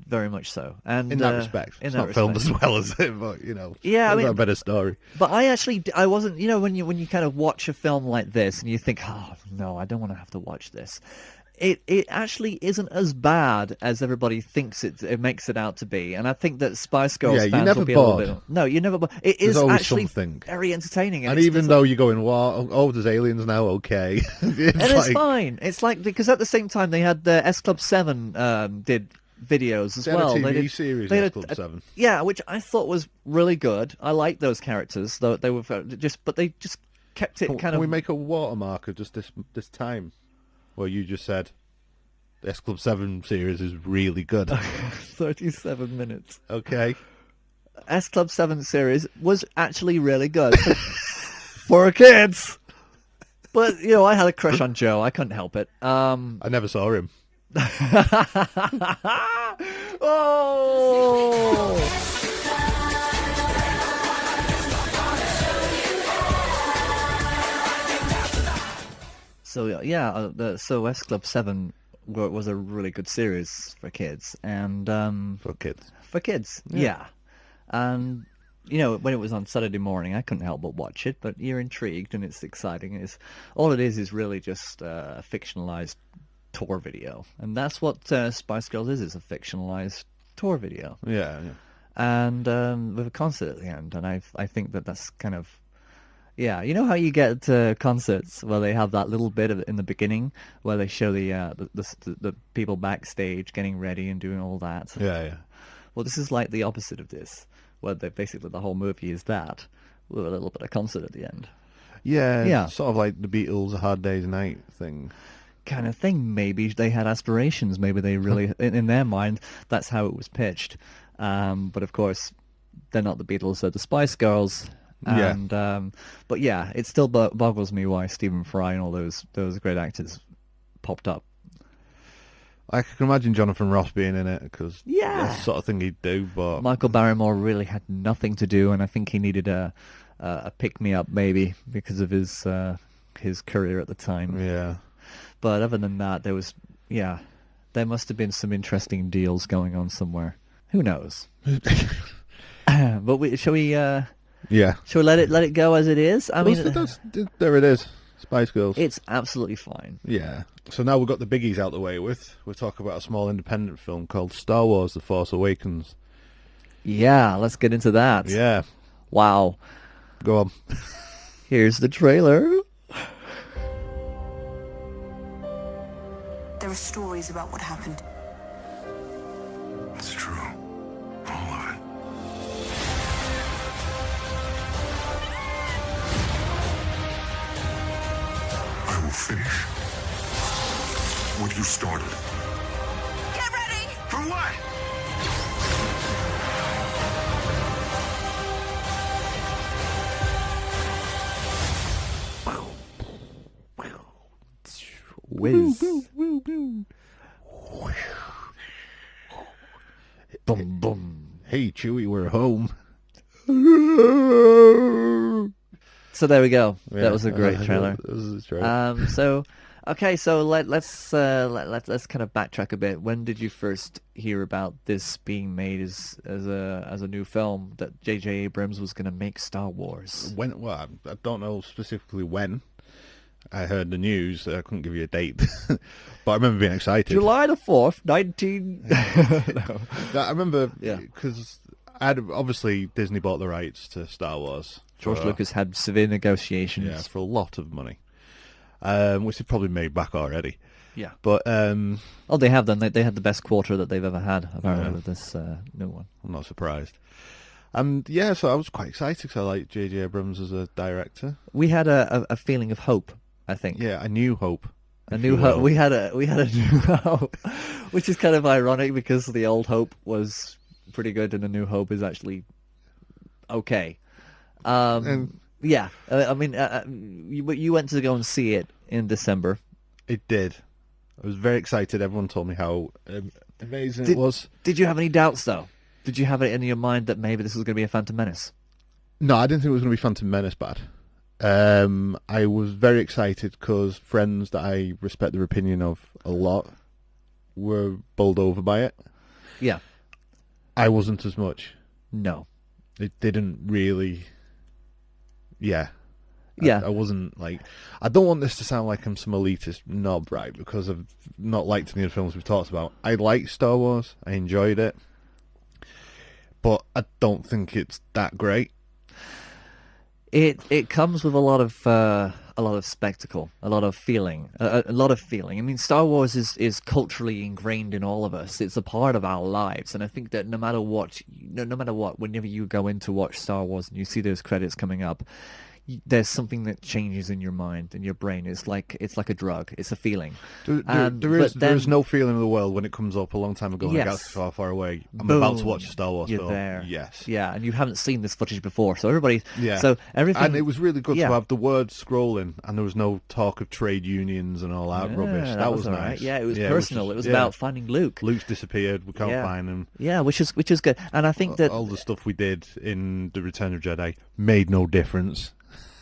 Very much so. And in that respect. It's not filmed as well as it, but, you know, yeah, I mean, a better story. But I wasn't, you know, when you kind of watch a film like this and you think, oh, no, I don't want to have to watch this. It actually isn't as bad as everybody thinks it makes it out to be. And I think that Spice Girls fans will be a little bit... No, you're never bored. It is actually something. Very entertaining. And even though you're going, well, there's aliens now, okay. It's fine. It's like, because at the same time they had the S Club 7 did videos as well. They had a TV series, S Club 7. Yeah, which I thought was really good. I liked those characters, though they were but they just kept it Can we make a watermark of just this time where you just said the S Club 7 series is really good? 37 minutes. Okay. S Club 7 series was actually really good for kids. But you know, I had a crush on Joe. I couldn't help it. I never saw him. Oh! So yeah, so S Club 7 was a really good series for kids, and for kids, yeah. And you know, when it was on Saturday morning, I couldn't help but watch it. But you're intrigued, and it's exciting. All it is really just a fictionalized tour video, and that's what Spice Girls is a fictionalized tour video. Yeah. And with a concert at the end, and I think that's kind of, yeah, you know how you get concerts where they have that little bit in the beginning where they show the people backstage getting ready and doing all that. Yeah. Well, this is like the opposite of this, where basically the whole movie is that with a little bit of concert at the end. Yeah. Sort of like the Beatles' A Hard Day's Night thing. Kind of thing. Maybe they had aspirations. Maybe they really, in their mind, that's how it was pitched. But of course, they're not the Beatles; they're the Spice Girls. And but yeah, it still boggles me why Stephen Fry and all those great actors popped up. I can imagine Jonathan Ross being in it because that's the sort of thing he'd do. But Michael Barrymore really had nothing to do, and I think he needed a pick me up maybe because of his career at the time. Yeah. But other than that, there must have been some interesting deals going on somewhere. Who knows? But shall we? Shall we let it go as it is? I mean, there it is. Spice Girls. It's absolutely fine. Yeah. So now we've got the biggies out the way with. We'll talk about a small independent film called Star Wars: The Force Awakens. Yeah, let's get into that. Yeah. Wow. Go on. Here's the trailer. There are stories about what happened. It's true. All of it. I will finish what you started. Get ready! For what? Whiz. Boom, boom. Hey, Chewie, we're home. So there we go. That was a great trailer. That was a trailer. So Okay, so let's kind of backtrack a bit. When did you first hear about this being made as a new film, that J.J. Abrams was going to make Star Wars? Well, I don't know specifically when. I heard the news. I couldn't give you a date, but I remember being excited. July the 4th, 19... No. I remember Yeah. because obviously Disney bought the rights to Star Wars. George Lucas had severe negotiations. Yeah, for a lot of money, which they probably made back already. Yeah. But oh, they have done. They had the best quarter that they've ever had, apparently, with this new one. I'm not surprised. And yeah, so I was quite excited because I like J.J. Abrams as a director. We had a feeling of hope, I think. Yeah, a new hope. A new hope. We had a new hope, which is kind of ironic because the old hope was pretty good and the new hope is actually okay. Yeah, I mean, you went to go and see it in December. It did. I was very excited. Everyone told me how amazing it was. Did you have any doubts, though? Did you have it in your mind that maybe this was going to be a Phantom Menace? No, I didn't think it was going to be Phantom Menace bad. I was very excited because friends that I respect their opinion of a lot were bowled over by it. Yeah. I wasn't as much. No. It didn't really... Yeah. Yeah. I wasn't like... I don't want this to sound like I'm some elitist knob, right? Because I've not liked any of the films we've talked about. I liked Star Wars. I enjoyed it. But I don't think it's that great. It comes with a lot of spectacle, a lot of feeling, a lot of feeling. I mean, Star Wars is culturally ingrained in all of us. It's a part of our lives, and I think that no matter what, whenever you go in to watch Star Wars and you see those credits coming up, there's something that changes in your mind and your brain. It's like a drug. It's a feeling. There is no feeling in the world when it comes up a long time ago and Yes. a galaxy far, far away. I'm Boom. about to watch a Star Wars You're film. there. Yes. Yeah, and you haven't seen this footage before, so everybody. Yeah. So everything. And it was really good yeah. to have the words scrolling, and there was no talk of trade unions and all that rubbish. That was all nice. right. Yeah, it was personal. It was about finding Luke. Luke's disappeared. We can't find him. Yeah, which is good. And I think that all the stuff we did in the Return of Jedi made no difference.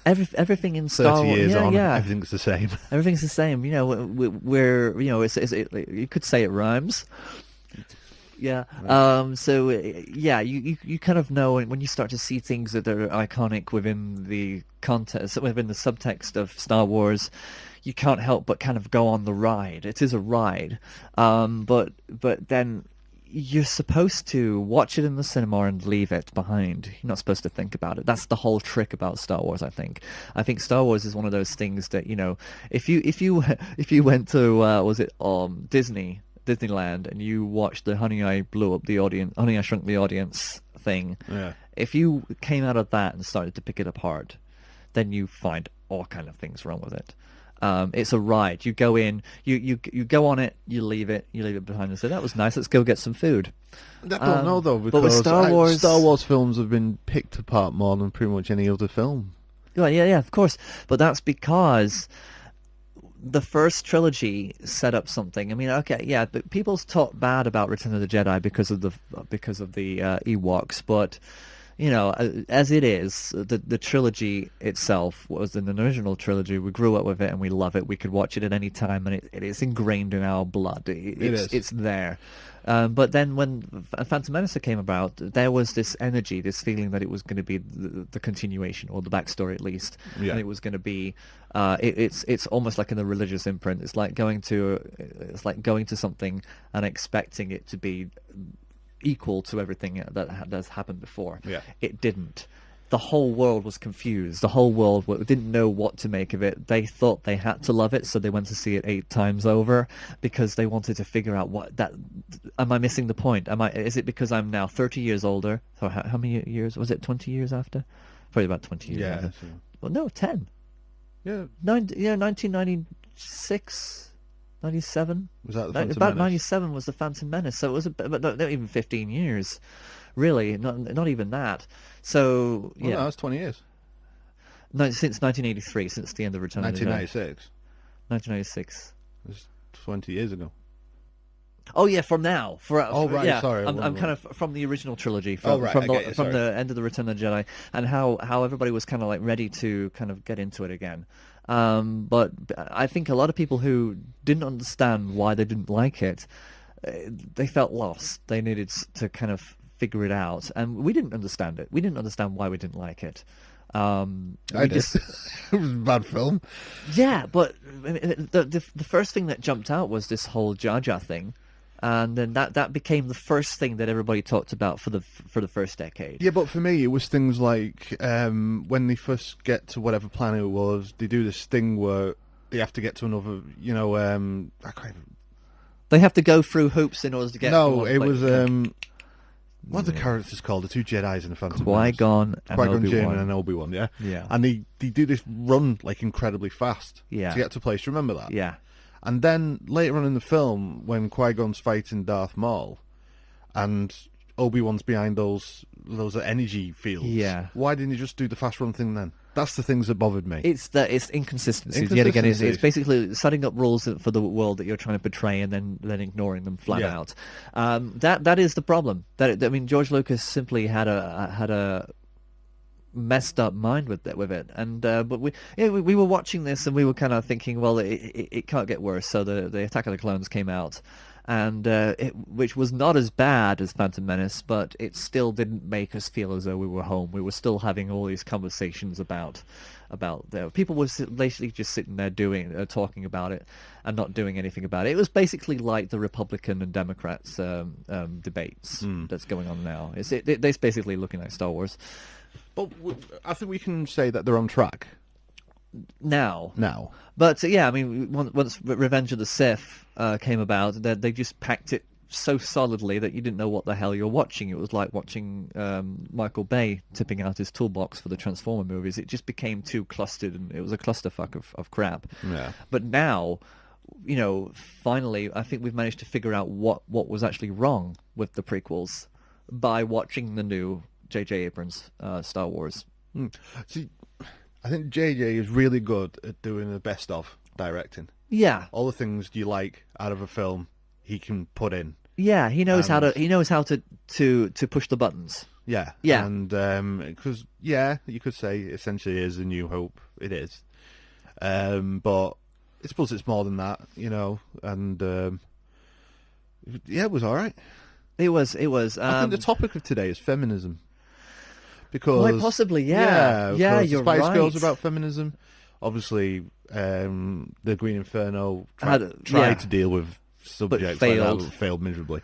Everything in Star 30 Wars, years on, yeah. everything's the same. Everything's the same. You know, we're you know, you could say it rhymes. Yeah. So yeah, you kind of know when you start to see things that are iconic within the context, within the subtext of Star Wars, you can't help but kind of go on the ride. It is a ride, but then you're supposed to watch it in the cinema and leave it behind. You're not supposed to think about it. That's the whole trick about Star Wars, I think. I think Star Wars is one of those things that, you know, if you went to Disneyland and you watched the Honey, I Shrunk the Audience thing, yeah. If you came out of that and started to pick it apart, then you find all kind of things wrong with it. It's a ride. You go in, you go on it, you leave it behind and say, that was nice, let's go get some food. I don't know though, but with because Star Wars films have been picked apart more than pretty much any other film. Yeah, of course. But that's because the first trilogy set up something. I mean, okay, yeah, but people's talk bad about Return of the Jedi because of the Ewoks, but you know, as it is, the trilogy itself was an original trilogy. We grew up with it and we love it. We could watch it at any time, and it is ingrained in our blood. It's there. But then when Phantom Menace came about, there was this energy, this feeling that it was going to be the continuation, or the backstory at least. Yeah. And it was going to be, it's almost like in a religious imprint. It's like going to something and expecting it to be equal to everything that has happened before. Yeah. It didn't. The whole world was confused. The whole world didn't know what to make of it. They thought they had to love it, so they went to see it 8 times over because they wanted to figure out am I missing the point? Is it because I'm now 30 years older? So how many years? Was it 20 years after? Probably about 20 years after. So. Well, no, 10. Yeah. 1996... 97? Was that the Phantom About Menace? 97 was the Phantom Menace, so it was but not even 15 years, really, not even that. So yeah, No, that's 20 years. No, since 1983, since the end of Return of the Jedi. 1996. 1996. It was 20 years ago. Oh yeah, from now. Right. Yeah, sorry. I'm kind of from the original trilogy, from Right, from the end of the Return of the Jedi, and how everybody was kind of like ready to kind of get into it again. But I think a lot of people who didn't understand why they didn't like it, they felt lost. They needed to kind of figure it out, and we didn't understand it. We didn't understand why we didn't like it. I did. It was a bad film. Yeah, but the first thing that jumped out was this whole Jar Jar thing, and then that became the first thing that everybody talked about for the first decade. Yeah, but for me, it was things like when they first get to whatever planet it was, they do this thing where they have to get to another. You know, I can't even... They have to go through hoops in order to get. No, it was. What are the characters called? The two Jedis in the Phantom Menace. Qui-Gon and Obi-Wan. and Obi-Wan, yeah? Yeah. And they do this run, like, incredibly fast Yeah. to get to a place. Remember that? Yeah. And then, later on in the film, when Qui-Gon's fighting Darth Maul, and Obi-Wan's behind those energy fields, Yeah. why didn't you just do the fast run thing then? That's the things that bothered me. It's inconsistencies. Yet again, it's basically setting up rules for the world that you're trying to portray and then ignoring them flat out. That is the problem. I mean, George Lucas simply had a messed up mind with it, and but we were watching this and we were kind of thinking, well, it can't get worse. So the Attack of the Clones came out, and which was not as bad as Phantom Menace, but it still didn't make us feel as though we were home. We were still having all these conversations about people were basically just sitting there talking about it and not doing anything about it. It was basically like the Republican and Democrats debates that's going on now. It's basically looking like Star Wars. But I think we can say that they're on track now. But yeah, I mean, once Revenge of the Sith came about, they just packed it so solidly that you didn't know what the hell you're watching. It was like watching Michael Bay tipping out his toolbox for the Transformer movies. It just became too clustered, and it was a clusterfuck of crap. Yeah. But now, you know, finally, I think we've managed to figure out what was actually wrong with the prequels by watching the new J.J. Abrams Star Wars. See, I think J.J. is really good at doing the best of directing. Yeah. All the things you like out of a film, he can put in. Yeah, he knows how to push the buttons. Yeah. Yeah. And because you could say essentially it is A New Hope. It is. But I suppose it's more than that, you know. And it was all right. It was. I think the topic of today is feminism. Because quite possibly, yeah, you're Spice right. Girls about feminism. Obviously, the Green Inferno tried to deal with subjects like that, but failed miserably.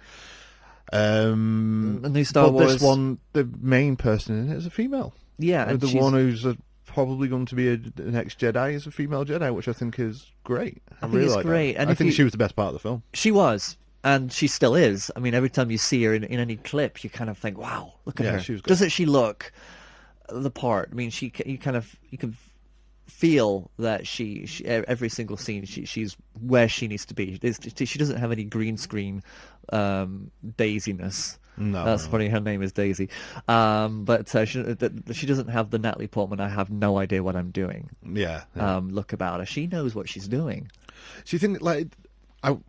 The new Star but Wars. This one, the main person in it is a female. Yeah, and the one who's probably going to be the next Jedi is a female Jedi, which I think is great. I really it's like great. That. And I think she was the best part of the film. She was. And she still is. I mean, every time you see her in any clip, you kind of think, "Wow, look at her! She was good. Doesn't she look the part?" I mean, you can feel that she every single scene she's where she needs to be. She doesn't have any green screen Daisiness. No, that's funny. Her name is Daisy, but she doesn't have the Natalie Portman. I have no idea what I'm doing. Yeah. Look about her. She knows what she's doing. So you think like.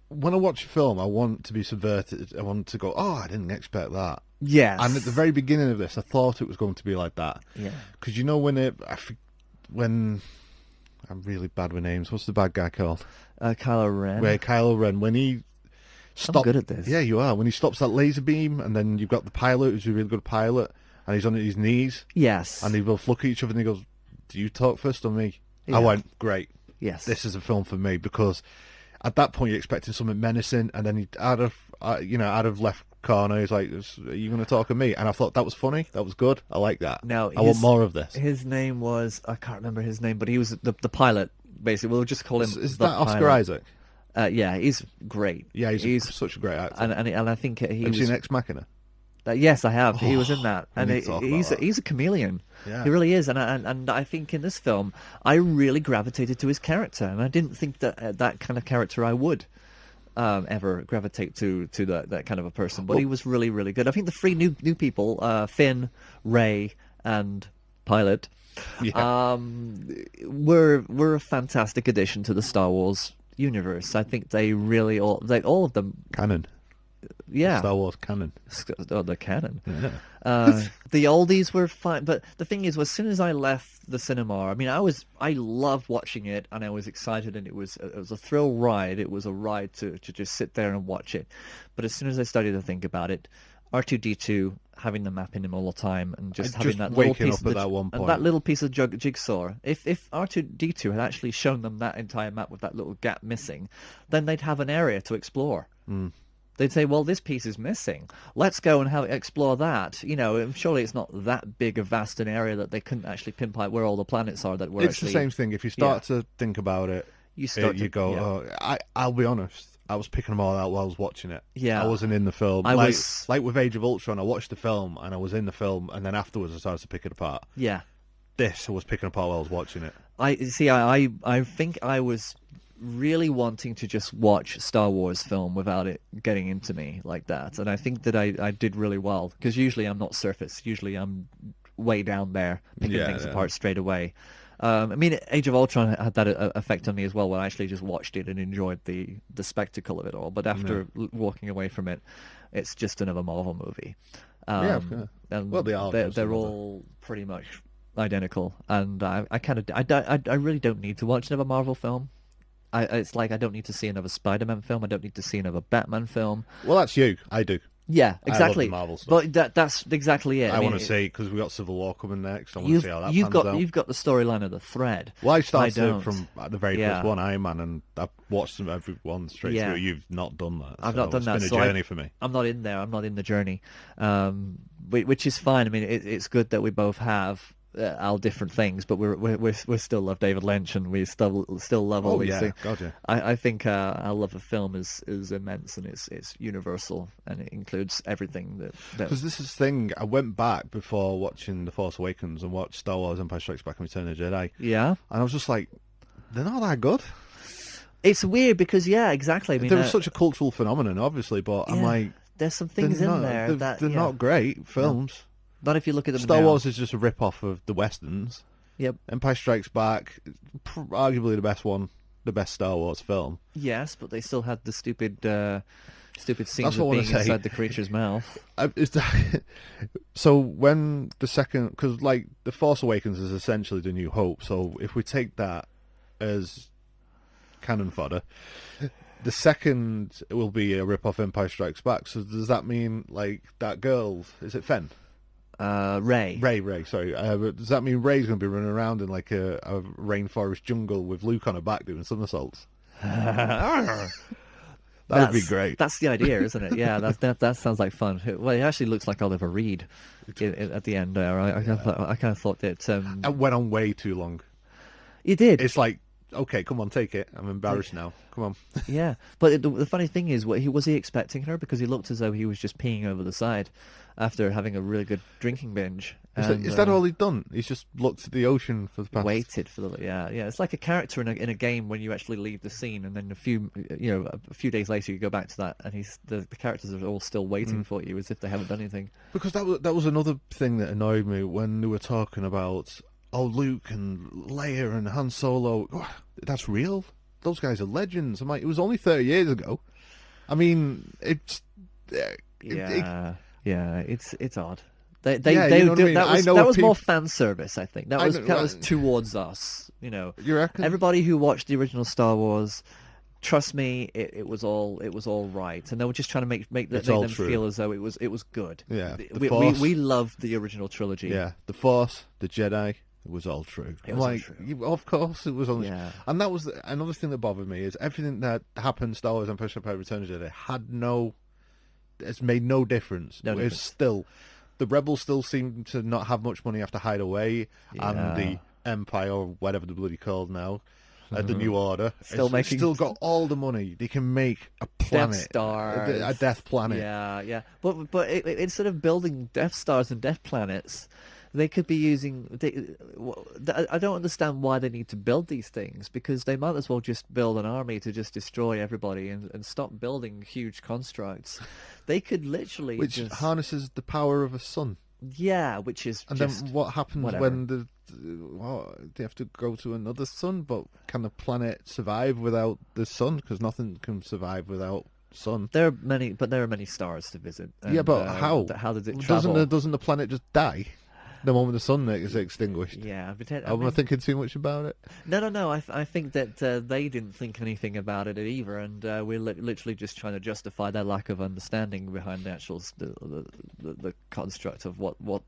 When I watch a film, I want to be subverted. I want to go, oh, I didn't expect that. Yes. And at the very beginning of this, I thought it was going to be like that. Yeah. Because you know when I'm really bad with names. What's the bad guy called? Kylo Ren. Kylo Ren. When he stopped. I'm good at this. Yeah, you are. When he stops that laser beam, and then you've got the pilot, who's a really good pilot, and he's on his knees. Yes. And they both look at each other, and he goes, "Do you talk first or me?" Yeah. I went, "Great. Yes. This is a film for me," because. At that point, you're expecting something menacing, and then out of left corner, he's like, "Are you going to talk to me?" And I thought that was funny. That was good. I like that. Now, I want more of this. His name was I can't remember his name, but he was the pilot. Basically, we'll just call him. Is the that Oscar pilot. Isaac? Yeah, he's great. Yeah, he's such a great actor. And I think he Have was. you seen Ex Machina? Yes, I have. He was in that, and he's a chameleon. Yeah. He really is, and I think in this film, I really gravitated to his character, and I didn't think that kind of character I would. Ever gravitate to that kind of a person, but he was really, really good. I think the three new people, Finn, Rey, and Pilot, were a fantastic addition to the Star Wars universe. I think they really all of them canon. Yeah. Star Wars canon. Oh, the canon. Yeah. The oldies were fine, but the thing is, as soon as I left the cinema, I mean, I loved watching it, and I was excited, and it was a thrill ride. It was a ride to just sit there and watch it. But as soon as I started to think about it, R2-D2 having the map in him all the time, and just having that little piece of that little piece of jigsaw. If R2-D2 had actually shown them that entire map with that little gap missing, then they'd have an area to explore. They'd say, well, this piece is missing. Let's go and explore that. You know, surely it's not that big a vast an area that they couldn't actually pinpoint where all the planets are that were It's the same thing. If you start to think about it, you go, oh, I'll be honest, I was picking them all out while I was watching it. Yeah. I wasn't in the film. Like with Age of Ultron, I watched the film, and I was in the film, and then afterwards I started to pick it apart. Yeah. This I was picking apart while I was watching it. I think I was really wanting to just watch Star Wars film without it getting into me like that, and I think that I did really well, because usually I'm not surface. Usually I'm way down there picking things apart straight away. I mean, Age of Ultron had that effect on me as well, when I actually just watched it and enjoyed the spectacle of it all. But after walking away from it, it's just another Marvel movie. And well, they're all pretty much identical, and I really don't need to watch another Marvel film. It's like I don't need to see another Spider-Man film. I don't need to see another Batman film. Well, that's you. I do. Yeah, exactly. I love the Marvel stuff. But that's exactly it. I want to see, because we got Civil War coming next. I want to see how that pans out. You've got the storyline of the thread. Well, I started from the very first one, Iron Man, and I've watched them every one straight through. You've not done that. I've not done that. It's been a journey for me. I'm not in there. I'm not in the journey, which is fine. I mean, it's good that we both have our different things, but we still love David Lynch, and we still love all these things. God, yeah. I think our love of film is immense, and it's universal, and it includes everything that. Because this is the thing. I went back before watching The Force Awakens and watched Star Wars: Empire Strikes Back and Return of the Jedi. Yeah, and I was just like, they're not that good. It's weird because exactly. I mean, there was such a cultural phenomenon, obviously, but I'm like, there's some things in there that they're not great films. Not if you look at them Star now. Wars is just a rip-off of the Westerns. Yep. Empire Strikes Back, arguably the best one, the best Star Wars film. Yes, but they still had the stupid scenes of being inside the creature's mouth. So when the second... Because, like, The Force Awakens is essentially The New Hope, so if we take that as cannon fodder, the second will be a rip-off Empire Strikes Back, so does that mean, like, that girl... Is it Fenn? Ray. Sorry. Does that mean Ray's going to be running around in like a rainforest jungle with Luke on her back doing somersaults? That would be great. That's the idea, isn't it? Yeah, that sounds like fun. Well, it actually looks like Oliver Reed at the end there. I kind of thought that... It went on way too long. It did. It's like, okay, come on, take it. I'm embarrassed now. Come on. Yeah, but the funny thing is, was he expecting her? Because he looked as though he was just peeing over the side after having a really good drinking binge. Is that all he'd done? He's just looked at the ocean for the past... Waited for the... Yeah. It's like a character in a game when you actually leave the scene, and then a few days later you go back to that, and the characters are all still waiting for you as if they haven't done anything. Because that was another thing that annoyed me when they were talking about, Luke and Leia and Han Solo. Oh, that's real? Those guys are legends. I'm like, it was only 30 years ago. I mean, it's... It's odd. That was more fan service, I think. That was towards us. You know, you reckon? Everybody who watched the original Star Wars, trust me, it was all right, and they were just trying to make them feel as though it was good. Yeah, we loved the original trilogy. Yeah, the Force, the Jedi. It was all true. It was all true. Of course, it was all true. And that was another thing that bothered me is everything that happened. Star Wars: Empire Strikes Back, Return of the Jedi it's made no difference. It's still, the rebels still seem to not have much money, have to hide away, and the Empire, or whatever the bloody called now, the New Order, still got all the money. They can make a planet, Death Star, a Death Planet. Yeah. But instead of building Death Stars and Death Planets, they could be using... I don't understand why they need to build these things, because they might as well just build an army to just destroy everybody and stop building huge constructs. They could literally Which harnesses the power of a sun. Yeah, which is And then what happens when they have to go to another sun? But can the planet survive without the sun? Because nothing can survive without sun. There are many stars to visit. Yeah, and, but how? How does it travel? Doesn't the planet just die the moment the sun is extinguished? Yeah, but Am I thinking too much about it? No. I think that they didn't think anything about it either, and we're literally just trying to justify their lack of understanding behind the actual the construct of what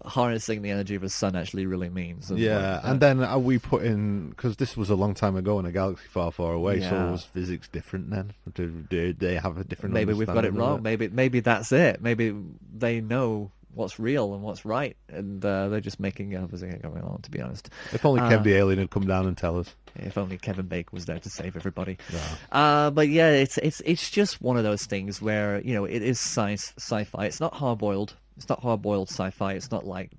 harnessing the energy of the sun actually really means. And then are we putting, because this was a long time ago in a galaxy far, far away, so was physics different then? Did they have a different Maybe we've got it wrong. It? Maybe that's it. Maybe they know what's real and what's right, and they're just making up as they go along, to be honest. If only Kev the alien had come down and tell us. If only Kevin Bacon was there to save everybody. Yeah. But yeah, it's just one of those things where, you know, it is sci-fi. It's not hard-boiled. It's not hard-boiled sci-fi. It's not like...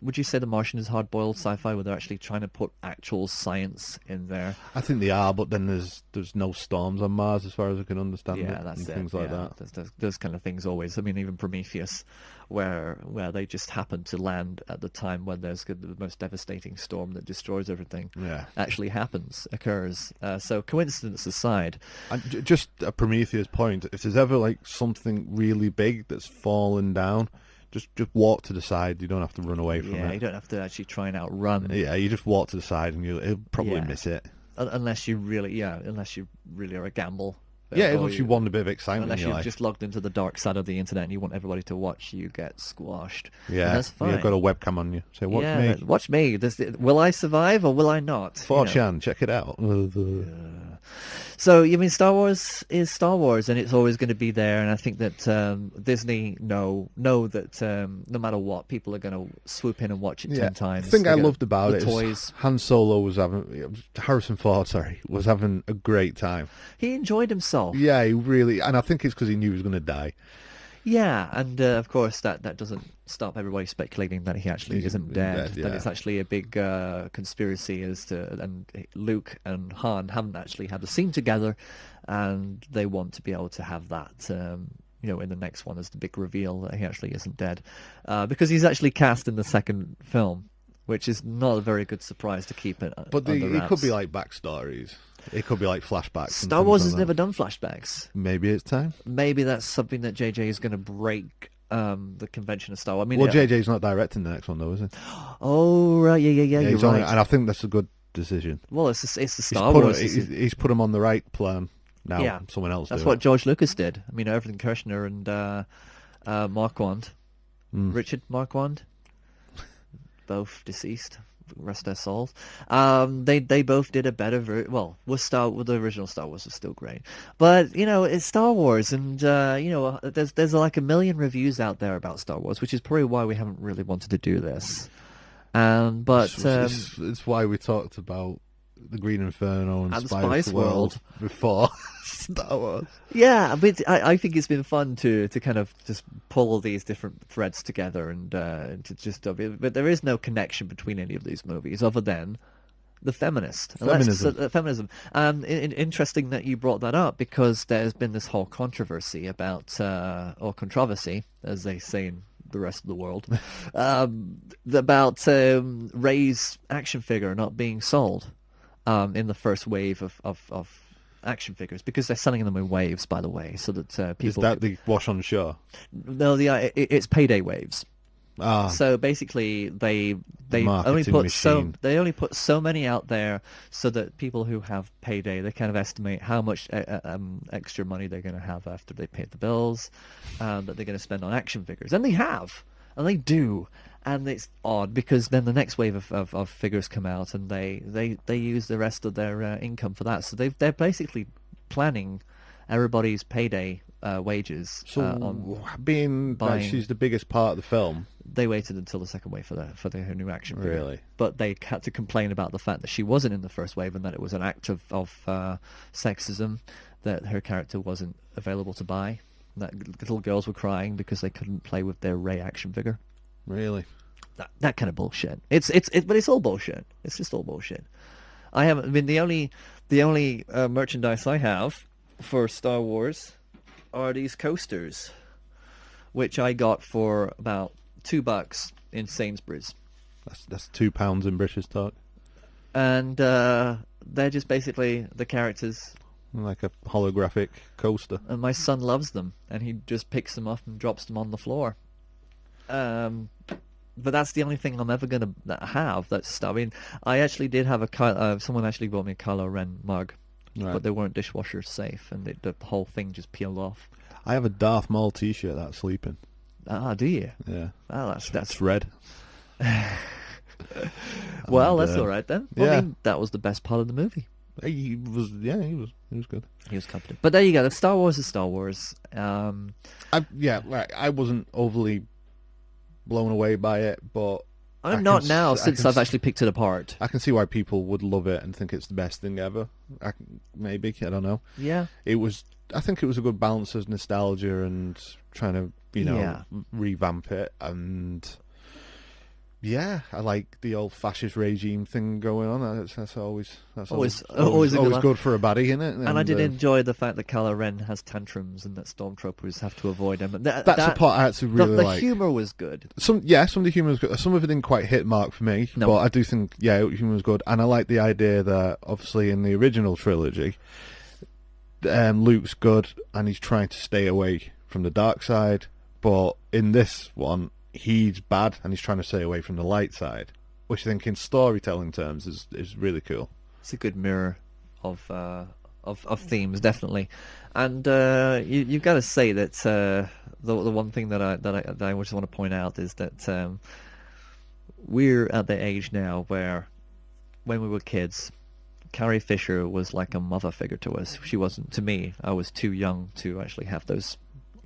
Would you say The Martian is hard-boiled sci-fi, where they're actually trying to put actual science in there? I think they are, but then there's no storms on Mars, as far as I can understand. Yeah, that's it. Things like that. There's those kind of things always. I mean, even Prometheus, where they just happen to land at the time when there's the most devastating storm that destroys everything. Yeah, actually occurs. So coincidence aside, and just a Prometheus point. If there's ever like something really big that's fallen down, just walk to the side. You don't have to run away from it. Yeah, you don't have to actually try and outrun. Yeah, you just walk to the side and you'll probably miss it. Unless you really are a gamble. Yeah, unless you want a bit of excitement. Unless you've just logged into the dark side of the internet and you want everybody to watch you get squashed. Yeah, and that's fine. You've got a webcam on you. Say, watch me. Watch me. Will I survive or will I not? 4chan, check it out. So, you mean Star Wars is Star Wars, and it's always going to be there, and I think that Disney know that no matter what, people are going to swoop in and watch it 10 times. The thing I loved about it toys. is Han Solo Harrison Ford, was having a great time. He enjoyed himself. Yeah, he really, and I think it's because he knew he was going to die. Yeah, and of course that doesn't stop everybody speculating that he actually isn't dead. That it's actually a big conspiracy and Luke and Han haven't actually had a scene together, and they want to be able to have that, in the next one as the big reveal that he actually isn't dead, because he's actually cast in the second film, which is not a very good surprise to keep it. But it could be like backstories. It could be like flashbacks. Star Wars has never done flashbacks. Maybe it's time. Maybe that's something that JJ is going to break the convention of Star Wars. I mean, JJ's not directing the next one, though, is he? Oh, right, yeah, you're right. And I think that's a good decision. Well, it's the Star Wars. He's put him on the right plan now. Yeah, someone else. That's what George Lucas did. I mean, Irvin Kershner and Marquand, Richard Marquand, both deceased. Rest their souls. They both did a better the original Star Wars was still great, but it's Star Wars, and there's like a million reviews out there about Star Wars, which is probably why we haven't really wanted to do this. It's why we talked about the Green Inferno and Spiceworld before Star Wars. Yeah, but I think it's been fun to kind of just pull all these different threads together and to just... But there is no connection between any of these movies other than the feminism. Interesting that you brought that up, because there's been this whole controversy about, or controversy, as they say in the rest of the world, about Rey's action figure not being sold in the first wave of action figures, because they're selling them in waves, by the way, so that people... Is that the wash on shore? No, it's payday waves. So basically, they only put so many out there, so that people who have payday, they kind of estimate how much extra money they're going to have after they pay the bills, that they're going to spend on action figures, and they have, and they do. And it's odd, because then the next wave of figures come out, and they use the rest of their income for that. So they're basically planning everybody's payday wages. So on that she's the biggest part of the film, they waited until the second wave for their new action figure. Really? But they had to complain about the fact that she wasn't in the first wave, and that it was an act of sexism, that her character wasn't available to buy. That little girls were crying because they couldn't play with their Rey action figure. Really? That kind of bullshit. But it's all bullshit. It's just all bullshit. The only merchandise I have for Star Wars are these coasters, which I got for about $2 in Sainsbury's. That's £2 in British talk. And they're just basically the characters like a holographic coaster. And my son loves them, and he just picks them up and drops them on the floor. But that's the only thing I'm ever going to have. I mean, I actually did have someone actually bought me a Kylo Ren mug, but they weren't dishwasher safe, and the whole thing just peeled off. I have a Darth Maul T-shirt that's sleeping. Ah, do you? Yeah. Oh, that's red. Well, that's all right then. Well, yeah. I mean, that was the best part of the movie. He was good. He was competent. But there you go. The Star Wars is Star Wars. I wasn't overly blown away by it, but I'm not now since I've actually picked it apart. I can see why people would love it and think it's the best thing ever. Maybe, I don't know. Yeah. I think it was a good balance of nostalgia and trying to, revamp it. And yeah, I like the old fascist regime thing going on. That's always good for a baddie, isn't it? And I did enjoy the fact that Kylo Ren has tantrums and that stormtroopers have to avoid him. That's the part I actually really like. The humour was good. Some of the humour was good. Some of it didn't quite hit mark for me, but I do think humour was good. And I like the idea that obviously in the original trilogy, Luke's good and he's trying to stay away from the dark side, but in this one, he's bad and he's trying to stay away from the light side, which I think in storytelling terms is really cool. It's a good mirror of themes, definitely. And you've got to say that the one thing that I just want to point out is that we're at the age now where when we were kids, Carrie Fisher was like a mother figure to us. She wasn't to me. I was too young to actually have those.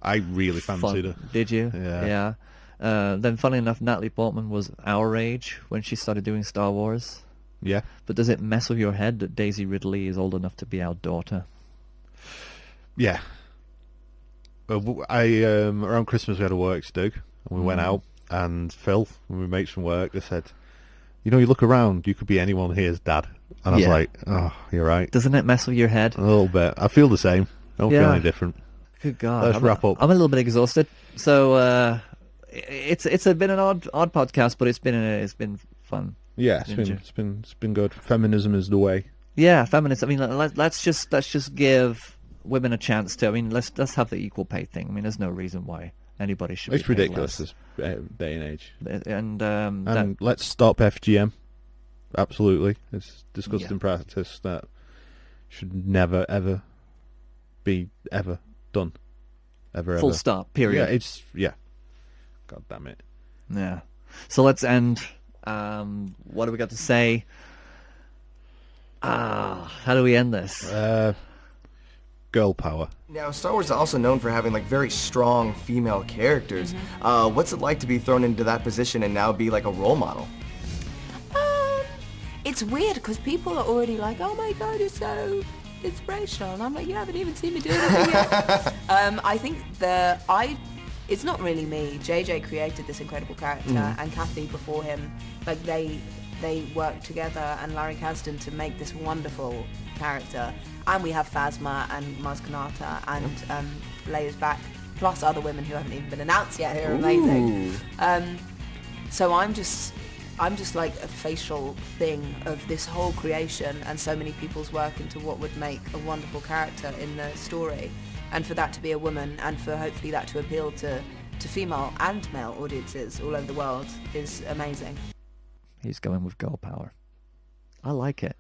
I really fancied her. Did you? Yeah. Then, funny enough, Natalie Portman was our age when she started doing Star Wars. Yeah. But does it mess with your head that Daisy Ridley is old enough to be our daughter? Yeah. Around Christmas we had a work to do, and we went out, and Phil, when we mates from work, they said, you look around, you could be anyone here's dad. And I was like, oh, you're right. Doesn't it mess with your head? A little bit. I feel the same. I don't feel any different. Good God. Let's wrap up. I'm a little bit exhausted. So it's been an odd podcast, but it's been fun. Yeah, it's been good. Feminism is the way. Yeah, feminism. I mean, let's just give women a chance to. I mean, let's have the equal pay thing. I mean, there's no reason why anybody should. It's be paid ridiculous less. this day and age. And let's stop FGM. Absolutely, it's disgusting practice that should never ever be ever done. Ever. Full stop. Period. Yeah. God damn it. Yeah. So let's end. What do we got to say? How do we end this? Girl power. Now, Star Wars is also known for having very strong female characters. What's it like to be thrown into that position and now be like a role model? It's weird because people are already like, oh my god, you're so inspirational, and I'm like, you haven't even seen me do anything yet. I think it's not really me. JJ created this incredible character, and Kathy before him, they worked together, and Larry Kasdan, to make this wonderful character. And we have Phasma and Maz Kanata and Leia's back, plus other women who haven't even been announced yet, who are amazing. So I'm just like a facial thing of this whole creation and so many people's work into what would make a wonderful character in the story. And for that to be a woman, and for hopefully that to appeal to female and male audiences all over the world is amazing. He's going with girl power. I like it.